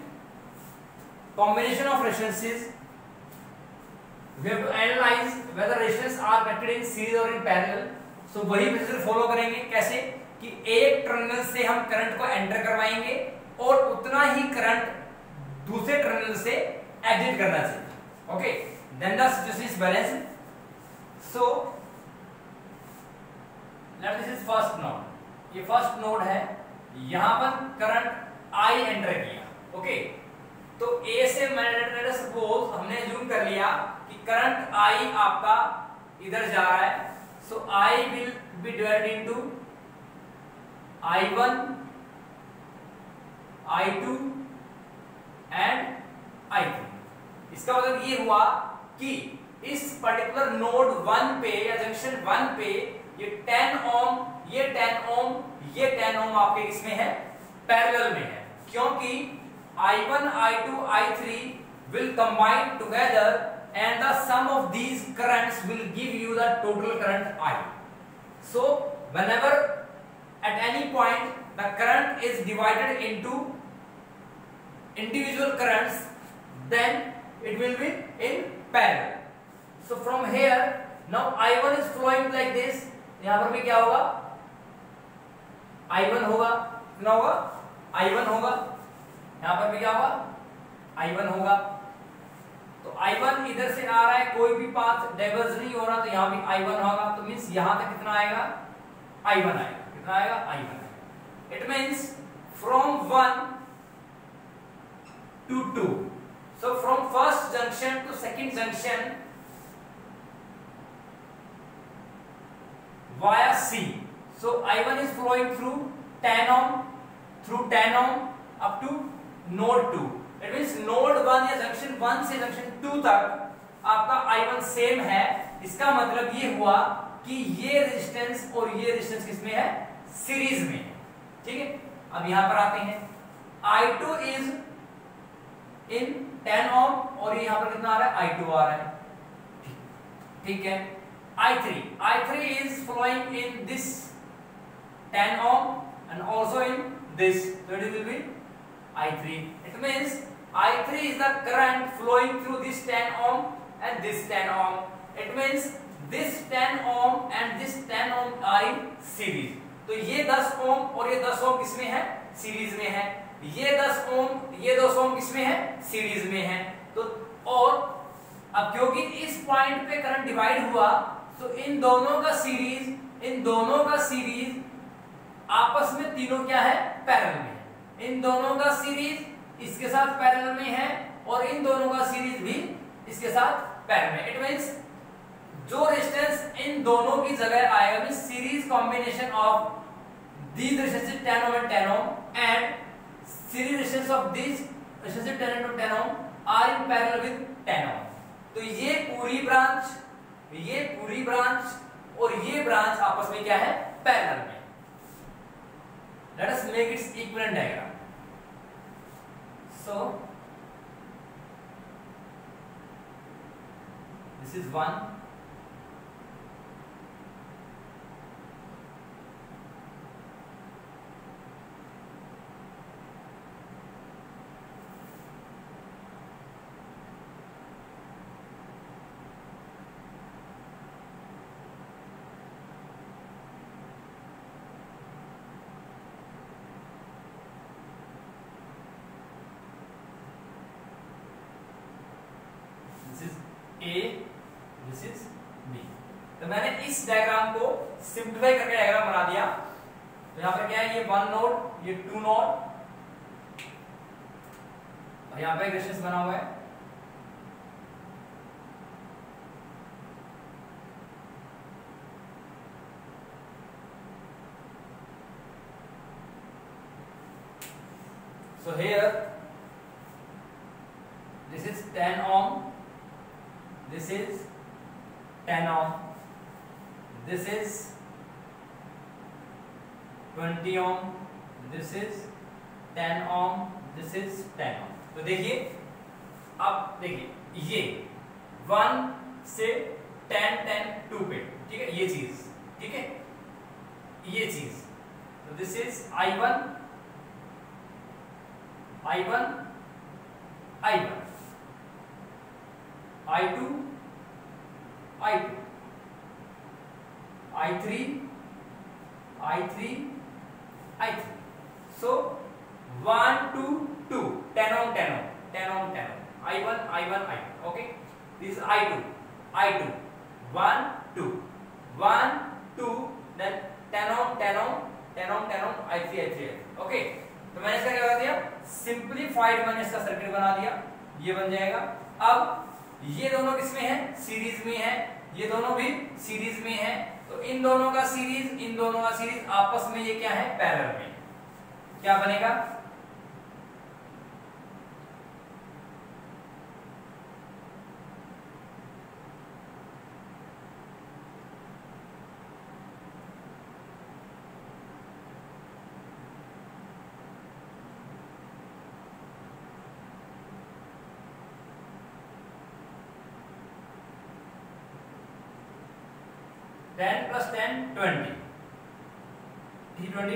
A: combination of resistances. We have to analyze whether resistance are connected in series or in parallel. So वही प्रोसीजर फॉलो करेंगे, कैसे कि एक टर्मिनल से हम करंट को एंटर करवाएंगे और उतना ही करंट दूसरे टर्मिनल से एग्जिट करना चाहिए। Okay, then the situation is balanced. So let this is first node, ये फर्स्ट नोड है, यहां पर करंट I एंटर किया। ओके, तो A से मैंने सपोज हमने जूम कर लिया कि करंट I आपका इधर जा रहा है। सो I will B divided into I1, I2 and I3। इसका मतलब ये हुआ कि इस पर्टिकुलर नोड 1 पे या जंक्शन 1 पे ये 10 ओम, ये 10 ओम, ये 10 ओम आपके इसमें है, पैरेलल में है, क्योंकि I1, I2, I3 will combine together and the sum of these currents will give you the total current I. So whenever at any point the current is divided into individual currents, then it will be in parallel. So from here now I1 is flowing like this, यहां पर भी क्या होगा, I1 होगा, कितना होगा, I1 होगा, यहां पर भी क्या होगा, I1 होगा। तो I1 इधर से आ रहा है, कोई भी पाथ डाइवर्ज नहीं हो रहा, तो यहां भी I1 होगा। तो मींस यहां तक कितना आएगा, I1 आएगा, कितना आएगा, I1 आएगा। It means from 1 to 2, so from first junction to second junction via C, so I1 is flowing through 10 ohm up to node 2। It means node 1 या junction 1 से junction 2 तक आपका I1 सेम है। इसका मतलब ये हुआ कि ये रेजिस्टेंस और ये रेजिस्टेंस किसमें है, सीरीज में है। ठीक है, अब यहां पर आते हैं, I2 इज इन 10 ओम और यहां पर कितना आ रहा है, I2 आ रहा है। ठीक है, I3 is flowing in this 10 ohm and also in this, so it will be I3। It means I3 is the current flowing through this 10 ohm and this 10 ohm। It means this 10 ohm and this 10 ohm are in series। तो ये 10 ohm और ये 10 ohm किसमें है, series में है। ये 10 ohm ये 10 ohm किसमें है, सीरीज में है। तो और अब क्योंकि इस पॉइंट पे करंट डिवाइड हुआ, तो इन दोनों का सीरीज आपस में तीनों क्या है, पैरेलल में है। इन दोनों का सीरीज इसके साथ पैरेलल में है और इन दोनों का सीरीज भी इसके साथ पैरेलल में। इट मींस जो रेजिस्टेंस इन दोनों की जगह आएगा mean series combination of these resistance 10 ohm and 10 ohm and series resistance of these resistance 10 ohm and 10 ohm are in parallel with 10 ohm. तो ये पूरी ब्रांच और ये ब्रांच आपस में क्या है, पैरेलल में. Let us make its equivalent diagram. So this is one. A, this is B. तो मैंने इस डायग्राम को सिंप्लीफाई करके डायग्राम बना दिया. तो यहाँ पे क्या है, ये 1 नोड, ये 2 नोड और यहाँ पे एक रेजिस्टेंस बना हुआ है. So here this is 10 ohm. This is 10 ohm. This is 20 ohm. This is 10 ohm. This is 10 ohm. तो देखिए, अब देखिए ये 1 से 10 10 2 पे, ठीक है, ये चीज, ठीक है, ये चीज. तो this is I1 I1 I1 I2 I2 I3 I3 I3. So 1 2 2 10 ohm 10 ohm 10 ohm 10 ohm I1 I1 I2. Okay, this is I2 I2 1 2 1 2 then 10 ohm 10 ohm 10 ohm 10 ohm I3 I3 I3. Okay, तो मैंने इसका क्या कर दिया, simplified मैंने इसका circuit बना दिया. ये बन जाएगा. अब ये दोनों किसमें है, सीरीज में है. ये दोनों भी सीरीज में है. तो इन दोनों का सीरीज आपस में ये क्या है, पैरेलल में. क्या बनेगा, +10 20 T20.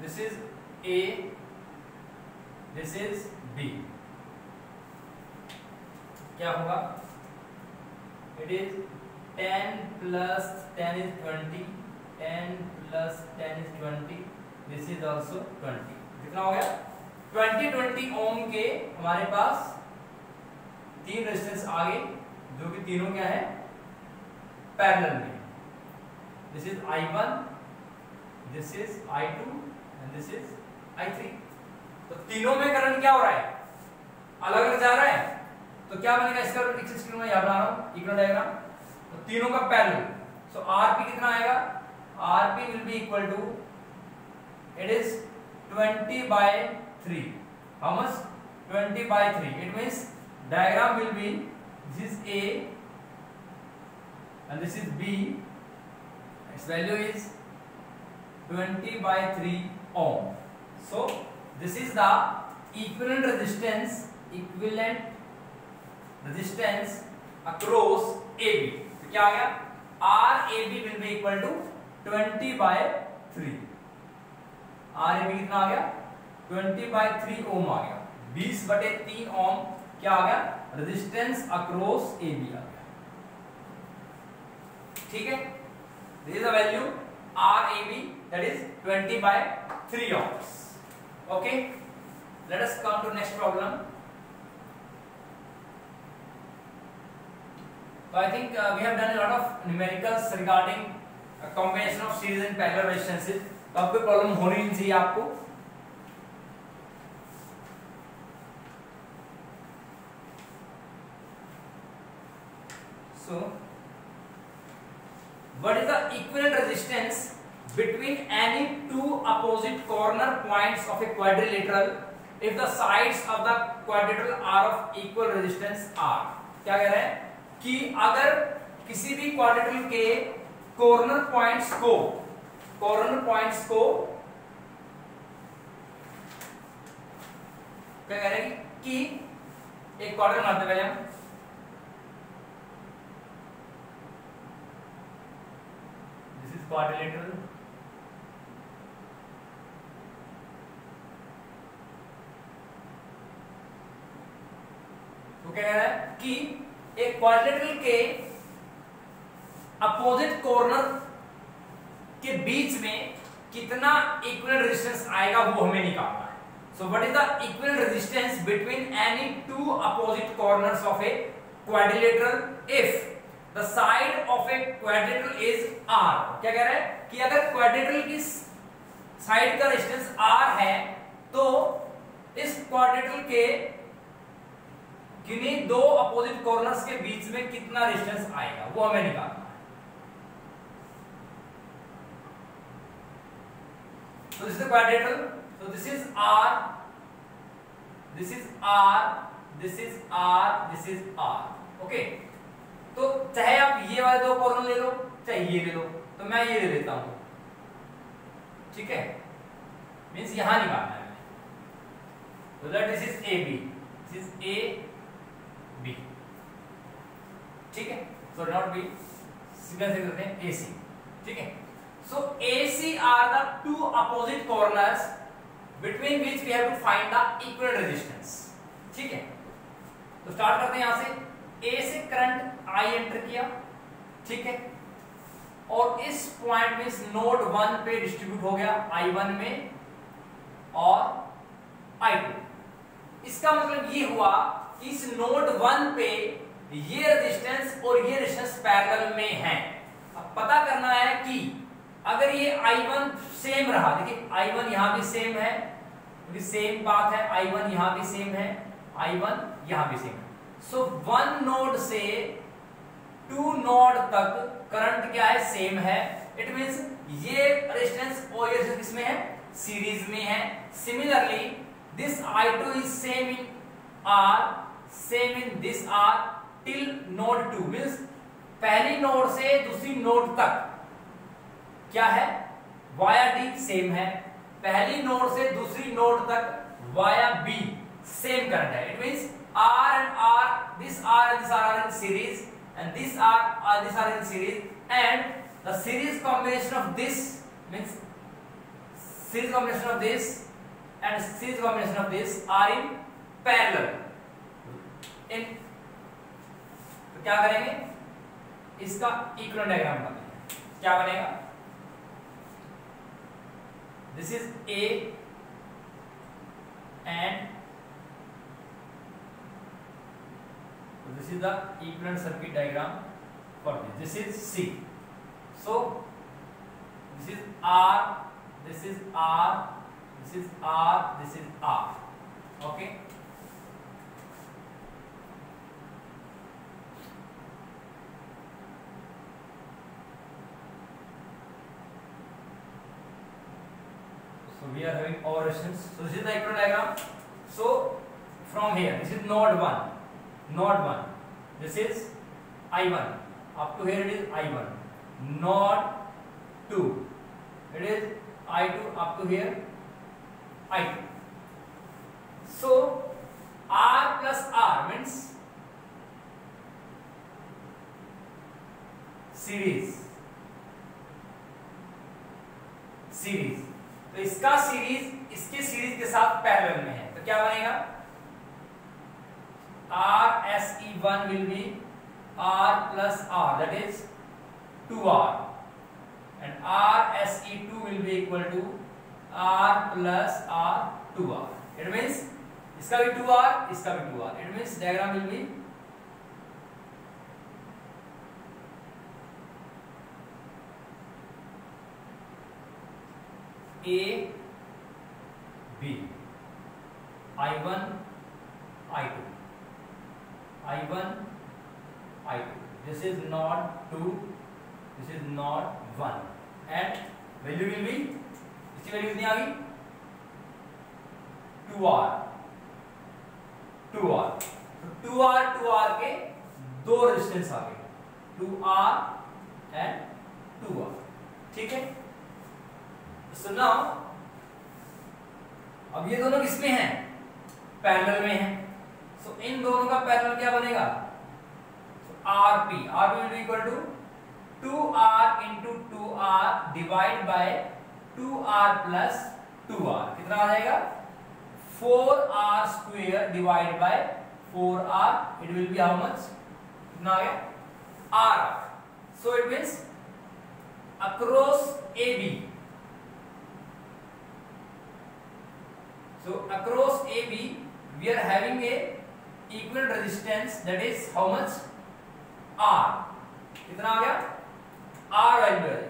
A: This is A, this is B. क्या होगा, it is 10 plus 10 is 20, 10 plus 10 is 20, this is also 20. कितना हो गया, 20 ओम के हमारे पास 3 रेजिस्टेंस आ गए, जो कि तीनों क्या है, पैरेलल में. This is I1, this is I2 and this is I3. तो तीनों में करंट क्या हो रहा है, अलग अलग जा रहा है. तो क्या बनेगा, इसका स्क्रीन में यहाँ बना रहा हूँ इक्वल डायग्राम. तो तीनों का पैरेलल. सो RP कितना आएगा, RP will be equal to, it is 20/3. How much, 20/3. It means diagram will be, this is A and this is B. Its value is 20/3 ohm. So this is the equivalent resistance across AB. तो क्या आ गया, RAB will be equal to 20/3. RAB कितना आ गया, 20/3 ओम आ गया. 20/3 ओम क्या आ गया, resistance across AB आ गया. ठीक है, this is the value RAB, that is 20/3 ohms. Okay, let us come to next problem. So I think we have done a lot of numericals regarding a combination of series and parallel resistances. तो अब कोई problem होनी नहीं चाहिए आपको. the equivalent resistance between any two opposite corner points of a quadrilateral if the sides of the quadrilateral are of equal resistance R? क्या कह रहे हैं कि अगर किसी भी क्वाड्रिलेटरल के कॉर्नर पॉइंट्स को क्या कह रहे हैं कि एक क्वाड्रिलेटरल बनाते पहले हम, दिस इज क्वाड्रिलेटरल, तो क्या कह रहा है कि एक क्वाड्रिलेटरल के अपोजिट कॉर्नर के बीच में कितना इक्विवेलेंट रेजिस्टेंस आएगा वो हमें निकालना है. So what is the equivalent resistance between any two opposite corners of a quadrilateral if the side of a quadrilateral is R? क्या कह रहा है कि अगर क्वाड्रिलेटरल की साइड का रेजिस्टेंस R है तो इस क्वाड्रिलेटरल के किन्हीं दो अपोजिट कॉर्नर्स के बीच में कितना रेजिस्टेंस आएगा वो हमें निकालना है. So this is the quadrilateral. So this is R, this is R, this is R, this is R. Okay. तो चाहे आप ये वाले दो कॉर्नर ले लो, चाहे ये ले लो, तो मैं ये ले लेता हूं. ठीक है, मीन्स यहां निकालना है. So that this is AB, this is AB. ठीक है, so not B, सीधा से करते हैं AC. ठीक है. So AC are the two opposite corners between which we have to find the equivalent resistance. ठीक है, तो स्टार्ट करते हैं यहां से. A से करंट I एंटर किया, ठीक है, और इस पॉइंट में इस नोड 1 पे डिस्ट्रीब्यूट हो गया I1 में और I2. इसका मतलब ये हुआ कि इस नोड 1 पे ये रेजिस्टेंस और ये रेजिस्टेंस पैरेलल में हैं. अब पता करना है कि अगर ये I1 सेम रहा, देखिए I1 यहां भी सेम है क्योंकि सेम पाथ है, I1 यहां भी सेम है, I1 यहां भी सेम है. सो 1 नोड से 2 नोड तक करंट क्या है, सेम है. इट मींस ये रेजिस्टेंस और ये रेजिस्टेंस किसमें है, सीरीज में है. Similarly this I2 is same in R, same in this R till node 2. Means पहली नोड से दूसरी नोड तक क्या है, वाया D सेम है. पहली नोड से दूसरी नोड तक वाया B सेम करंट है. It means R and R, this R and this R are in series, and this are in series, and the series combination of this means series combination of this and series combination of this are in parallel. In तो क्या करेंगे, इसका equivalent diagram बनाएंगे. क्या बनेगा, this is A and this is the equivalent circuit diagram for this. This is C. So this is R, this is R, this is R, this is R. Okay. So we are having all resistance. So this is the equivalent diagram. So from here, this is node 1. Node 1. This is I1. Up to here it is I1. Node 2. It is I2 up to here I2. So R plus R means series. तो इसका series इसके series के साथ parallel में है. तो क्या बनेगा, RSE1 will be R plus R, that is 2R, and RSE2 will be equal to R plus R 2R. It means इसका भी 2R, इसका भी 2R. It means diagram will be A B, I1 I2, I1 I2. This is node 2, this is node 1 and value will be, इसकी value कितनी आ गई 2r 2r, तो 2r के दो रेजिस्टेंस आ गए 2r एंड 2r, ठीक है। सो नाउ अब ये दोनों किसमें हैं, पैरेलल में हैं, सो इन दोनों का पैरेलल क्या बनेगा, RP will be equal to 2r into 2r divide by 2r plus 2r, कितना आ जाएगा 4r square divide by 4r, it will be how much, कितना आ गया r, so it means across AB, so across AB we are having a equal resistance, that is how much R, कितना आ गया R value है,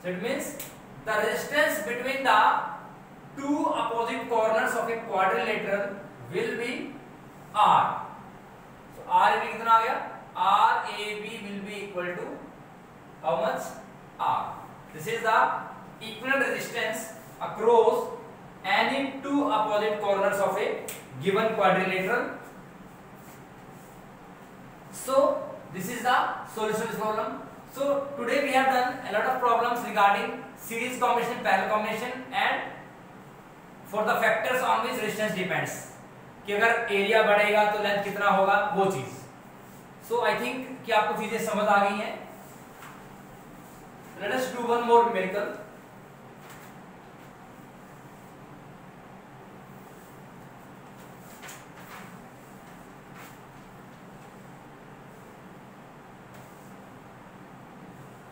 A: so it means the resistance between the two opposite corners of a quadrilateral will be R, so RAB कितना आ गया RAB will be equal to how much R, this is the equivalent resistance across any two opposite corners of a given quadrilateral. So this is the solution of this problem. So today we have done a lot of problems regarding series combination, parallel combination, and for the factors on which resistance depends, कि अगर area बढ़ेगा तो length कितना होगा वो चीज। So I think कि आपको चीजें समझ आ गई हैं। Let us do one more numerical.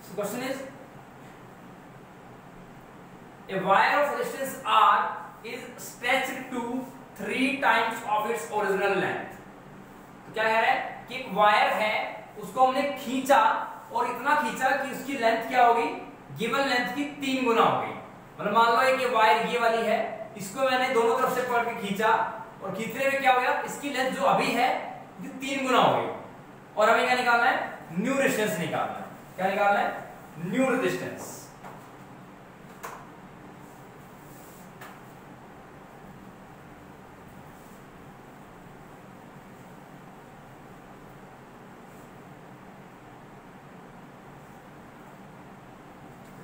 A: The question is, a wire of resistance R is stretched to 3 times of its original length. तो क्या कह रहा है कि एक वायर है, उसको हमने खींचा और इतना खींचा कि उसकी लेंथ क्या होगी, गिवन लेंथ की 3 गुना होगी। मतलब मान लो एक ये वायर ये वाली है, इसको मैंने दोनों तरफ से पकड़ के खींचा और खींचने में क्या हो गया, इसकी लेंथ जो अभी है 3 गुना हो गई, और हमें क्या निकालना है, न्यू रेजिस्टेंस निकालना है। क्या निकालना है, न्यू रेजिस्टेंस।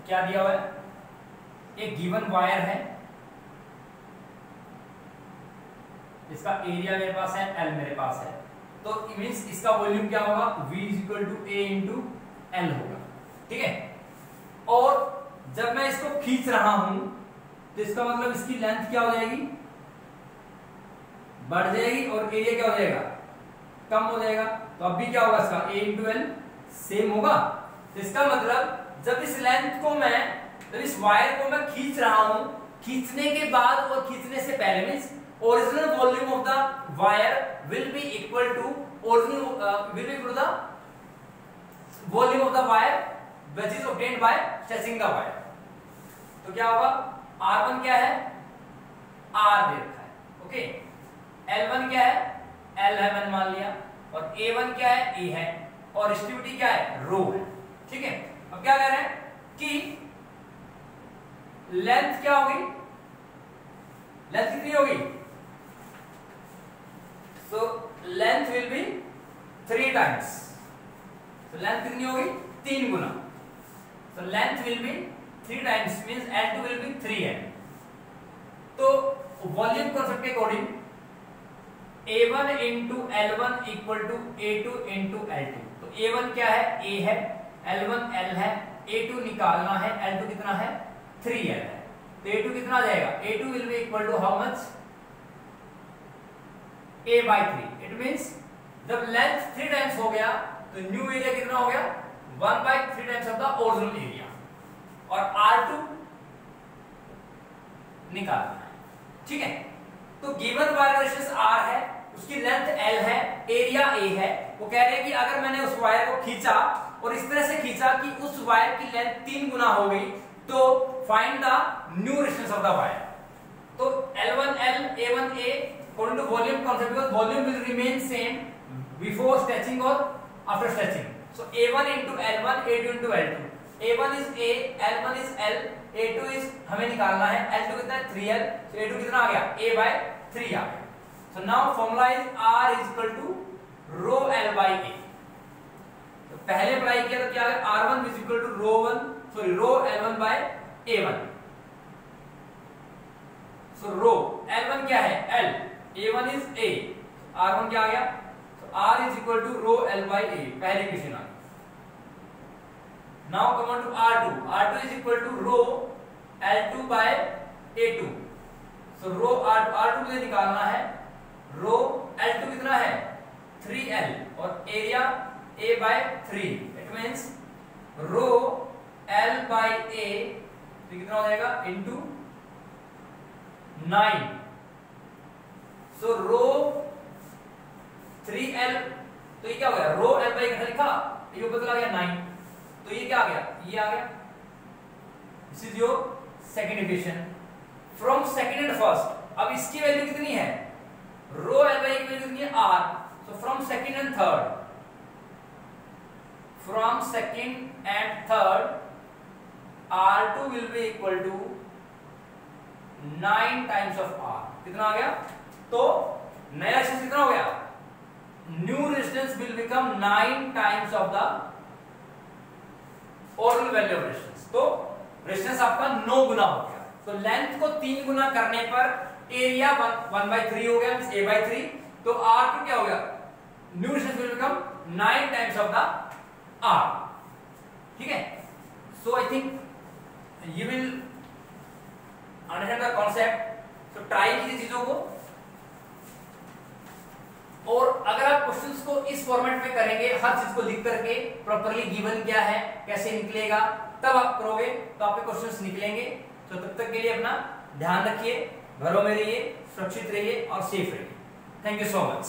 A: क्या दिया हुआ है, एक गिवन वायर है, इसका एरिया मेरे पास है, L मेरे पास है, तो मींस इसका वॉल्यूम क्या होगा, V equal to A into L होगा, ठीक है। और जब मैं इसको खींच रहा हूं तो इसका मतलब इसकी लेंथ क्या हो जाएगी, बढ़ जाएगी, और एरिया क्या हो जाएगा, कम हो जाएगा। तो अब भी क्या होगा, इसका A इंटू L सेम होगा। तो इसका मतलब जब इस लेंथ को मैं, जब इस वायर को मैं खींच रहा हूं, खींचने के बाद और खींचने से पहले means original volume of the wire will be equal to original will be equal to the volume of the wire which is obtained by stretching the wire. तो क्या होगा, R1 क्या है, R दे रखा है, ओके। L1 क्या है, L है मैंने मान लिया, और A1 क्या है, A है, और रेजिस्टिविटी क्या है, रो है, ठीक है। अब क्या कह रहे हैं कि लेंथ क्या होगी, लेंथ कितनी होगी, so length will be 3 times, तो लेंथ कितनी होगी, 3 गुना, so length will be 3 times means L2 will be 3L। तो वॉल्यूम कॉन्सेप्ट के according A1 into L1 equal to A2 into L2। तो A1 क्या है, A है, L1 L है, A2 निकालना है, L2 कितना है, 3L है। तो A2 कितना आ जाएगा, A2 will be equal to how much, A by 3। It means जब लेंथ 3 टाइम्स हो गया तो न्यू एरिया कितना हो गया, 1 by 3 times of the original area, और R2 निकालना है, ठीक है। तो गिवन वायर रेजिस्टेंस R है, उसकी लेंथ L है, एरिया A है। वो कह रहे हैं कि अगर मैंने उस वायर को खींचा और इस तरह से खींचा कि उस वायर की लेंथ 3 गुना हो गई, तो find the new resistance of the wire. तो L1L A1A according to volume concept, because volume will remain same before stretching or after stretching, So A1 into L1, A2 into L2. A1 is A, L1 is L, A2 is हमें निकालना है, L2 कितना है 3L, so A2 कितना आ गया A by 3 आ गया. So now formula is R is equal to rho L by A. तो पहले अप्लाई किया तो क्या आ गया R1 is equal to rho L1 by A1. So rho L1 क्या है L, A1 is A, R1 क्या आ गया, so R is equal to rho L by A, पहले इक्वेशन आ गई. Now come on to R2. R2 is equal to rho L2 by A2. So rho R2 मुझे निकालना है, rho L2 कितना है 3L और area A by 3. It means rho L by A तो कितना हो जाएगा into 9. So rho 3L तो ये क्या हो गया rho L by कितना लिखा, ये बदला गया 9. तो ये क्या आ गया, ये आ गया. This is your second equation from second and first. अब इसकी वैल्यू कितनी है, रो एल बाई की वैल्यू कितनी है r. So from second and third, from second and third r2 will be equal to 9 times of r. कितना आ गया, तो नया रेजिस्टेंस कितना हो गया, new resistance will become 9 times of the original value of resistance. तो रेजिस्टेंस आपका 9 गुना हो गया. तो लेंथ को 3 गुना करने पर एरिया 1/3 हो गया, मींस a by 3. तो R2 क्या हो गया, new resistance will become 9 times of the R. ठीक है. So I think you will understand the concept. So try कीजिए चीजों को, और अगर आप क्वेश्चंस को इस फॉर्मेट में करेंगे, हर चीज को लिख करके प्रॉपर्ली गिवन क्या है कैसे निकलेगा, तब आप करोगे तो आपके क्वेश्चंस निकलेंगे. तो तब तक के लिए अपना ध्यान रखिए, घरों में रहिए, सुरक्षित रहिए और सेफ रहिए. Thank you so much.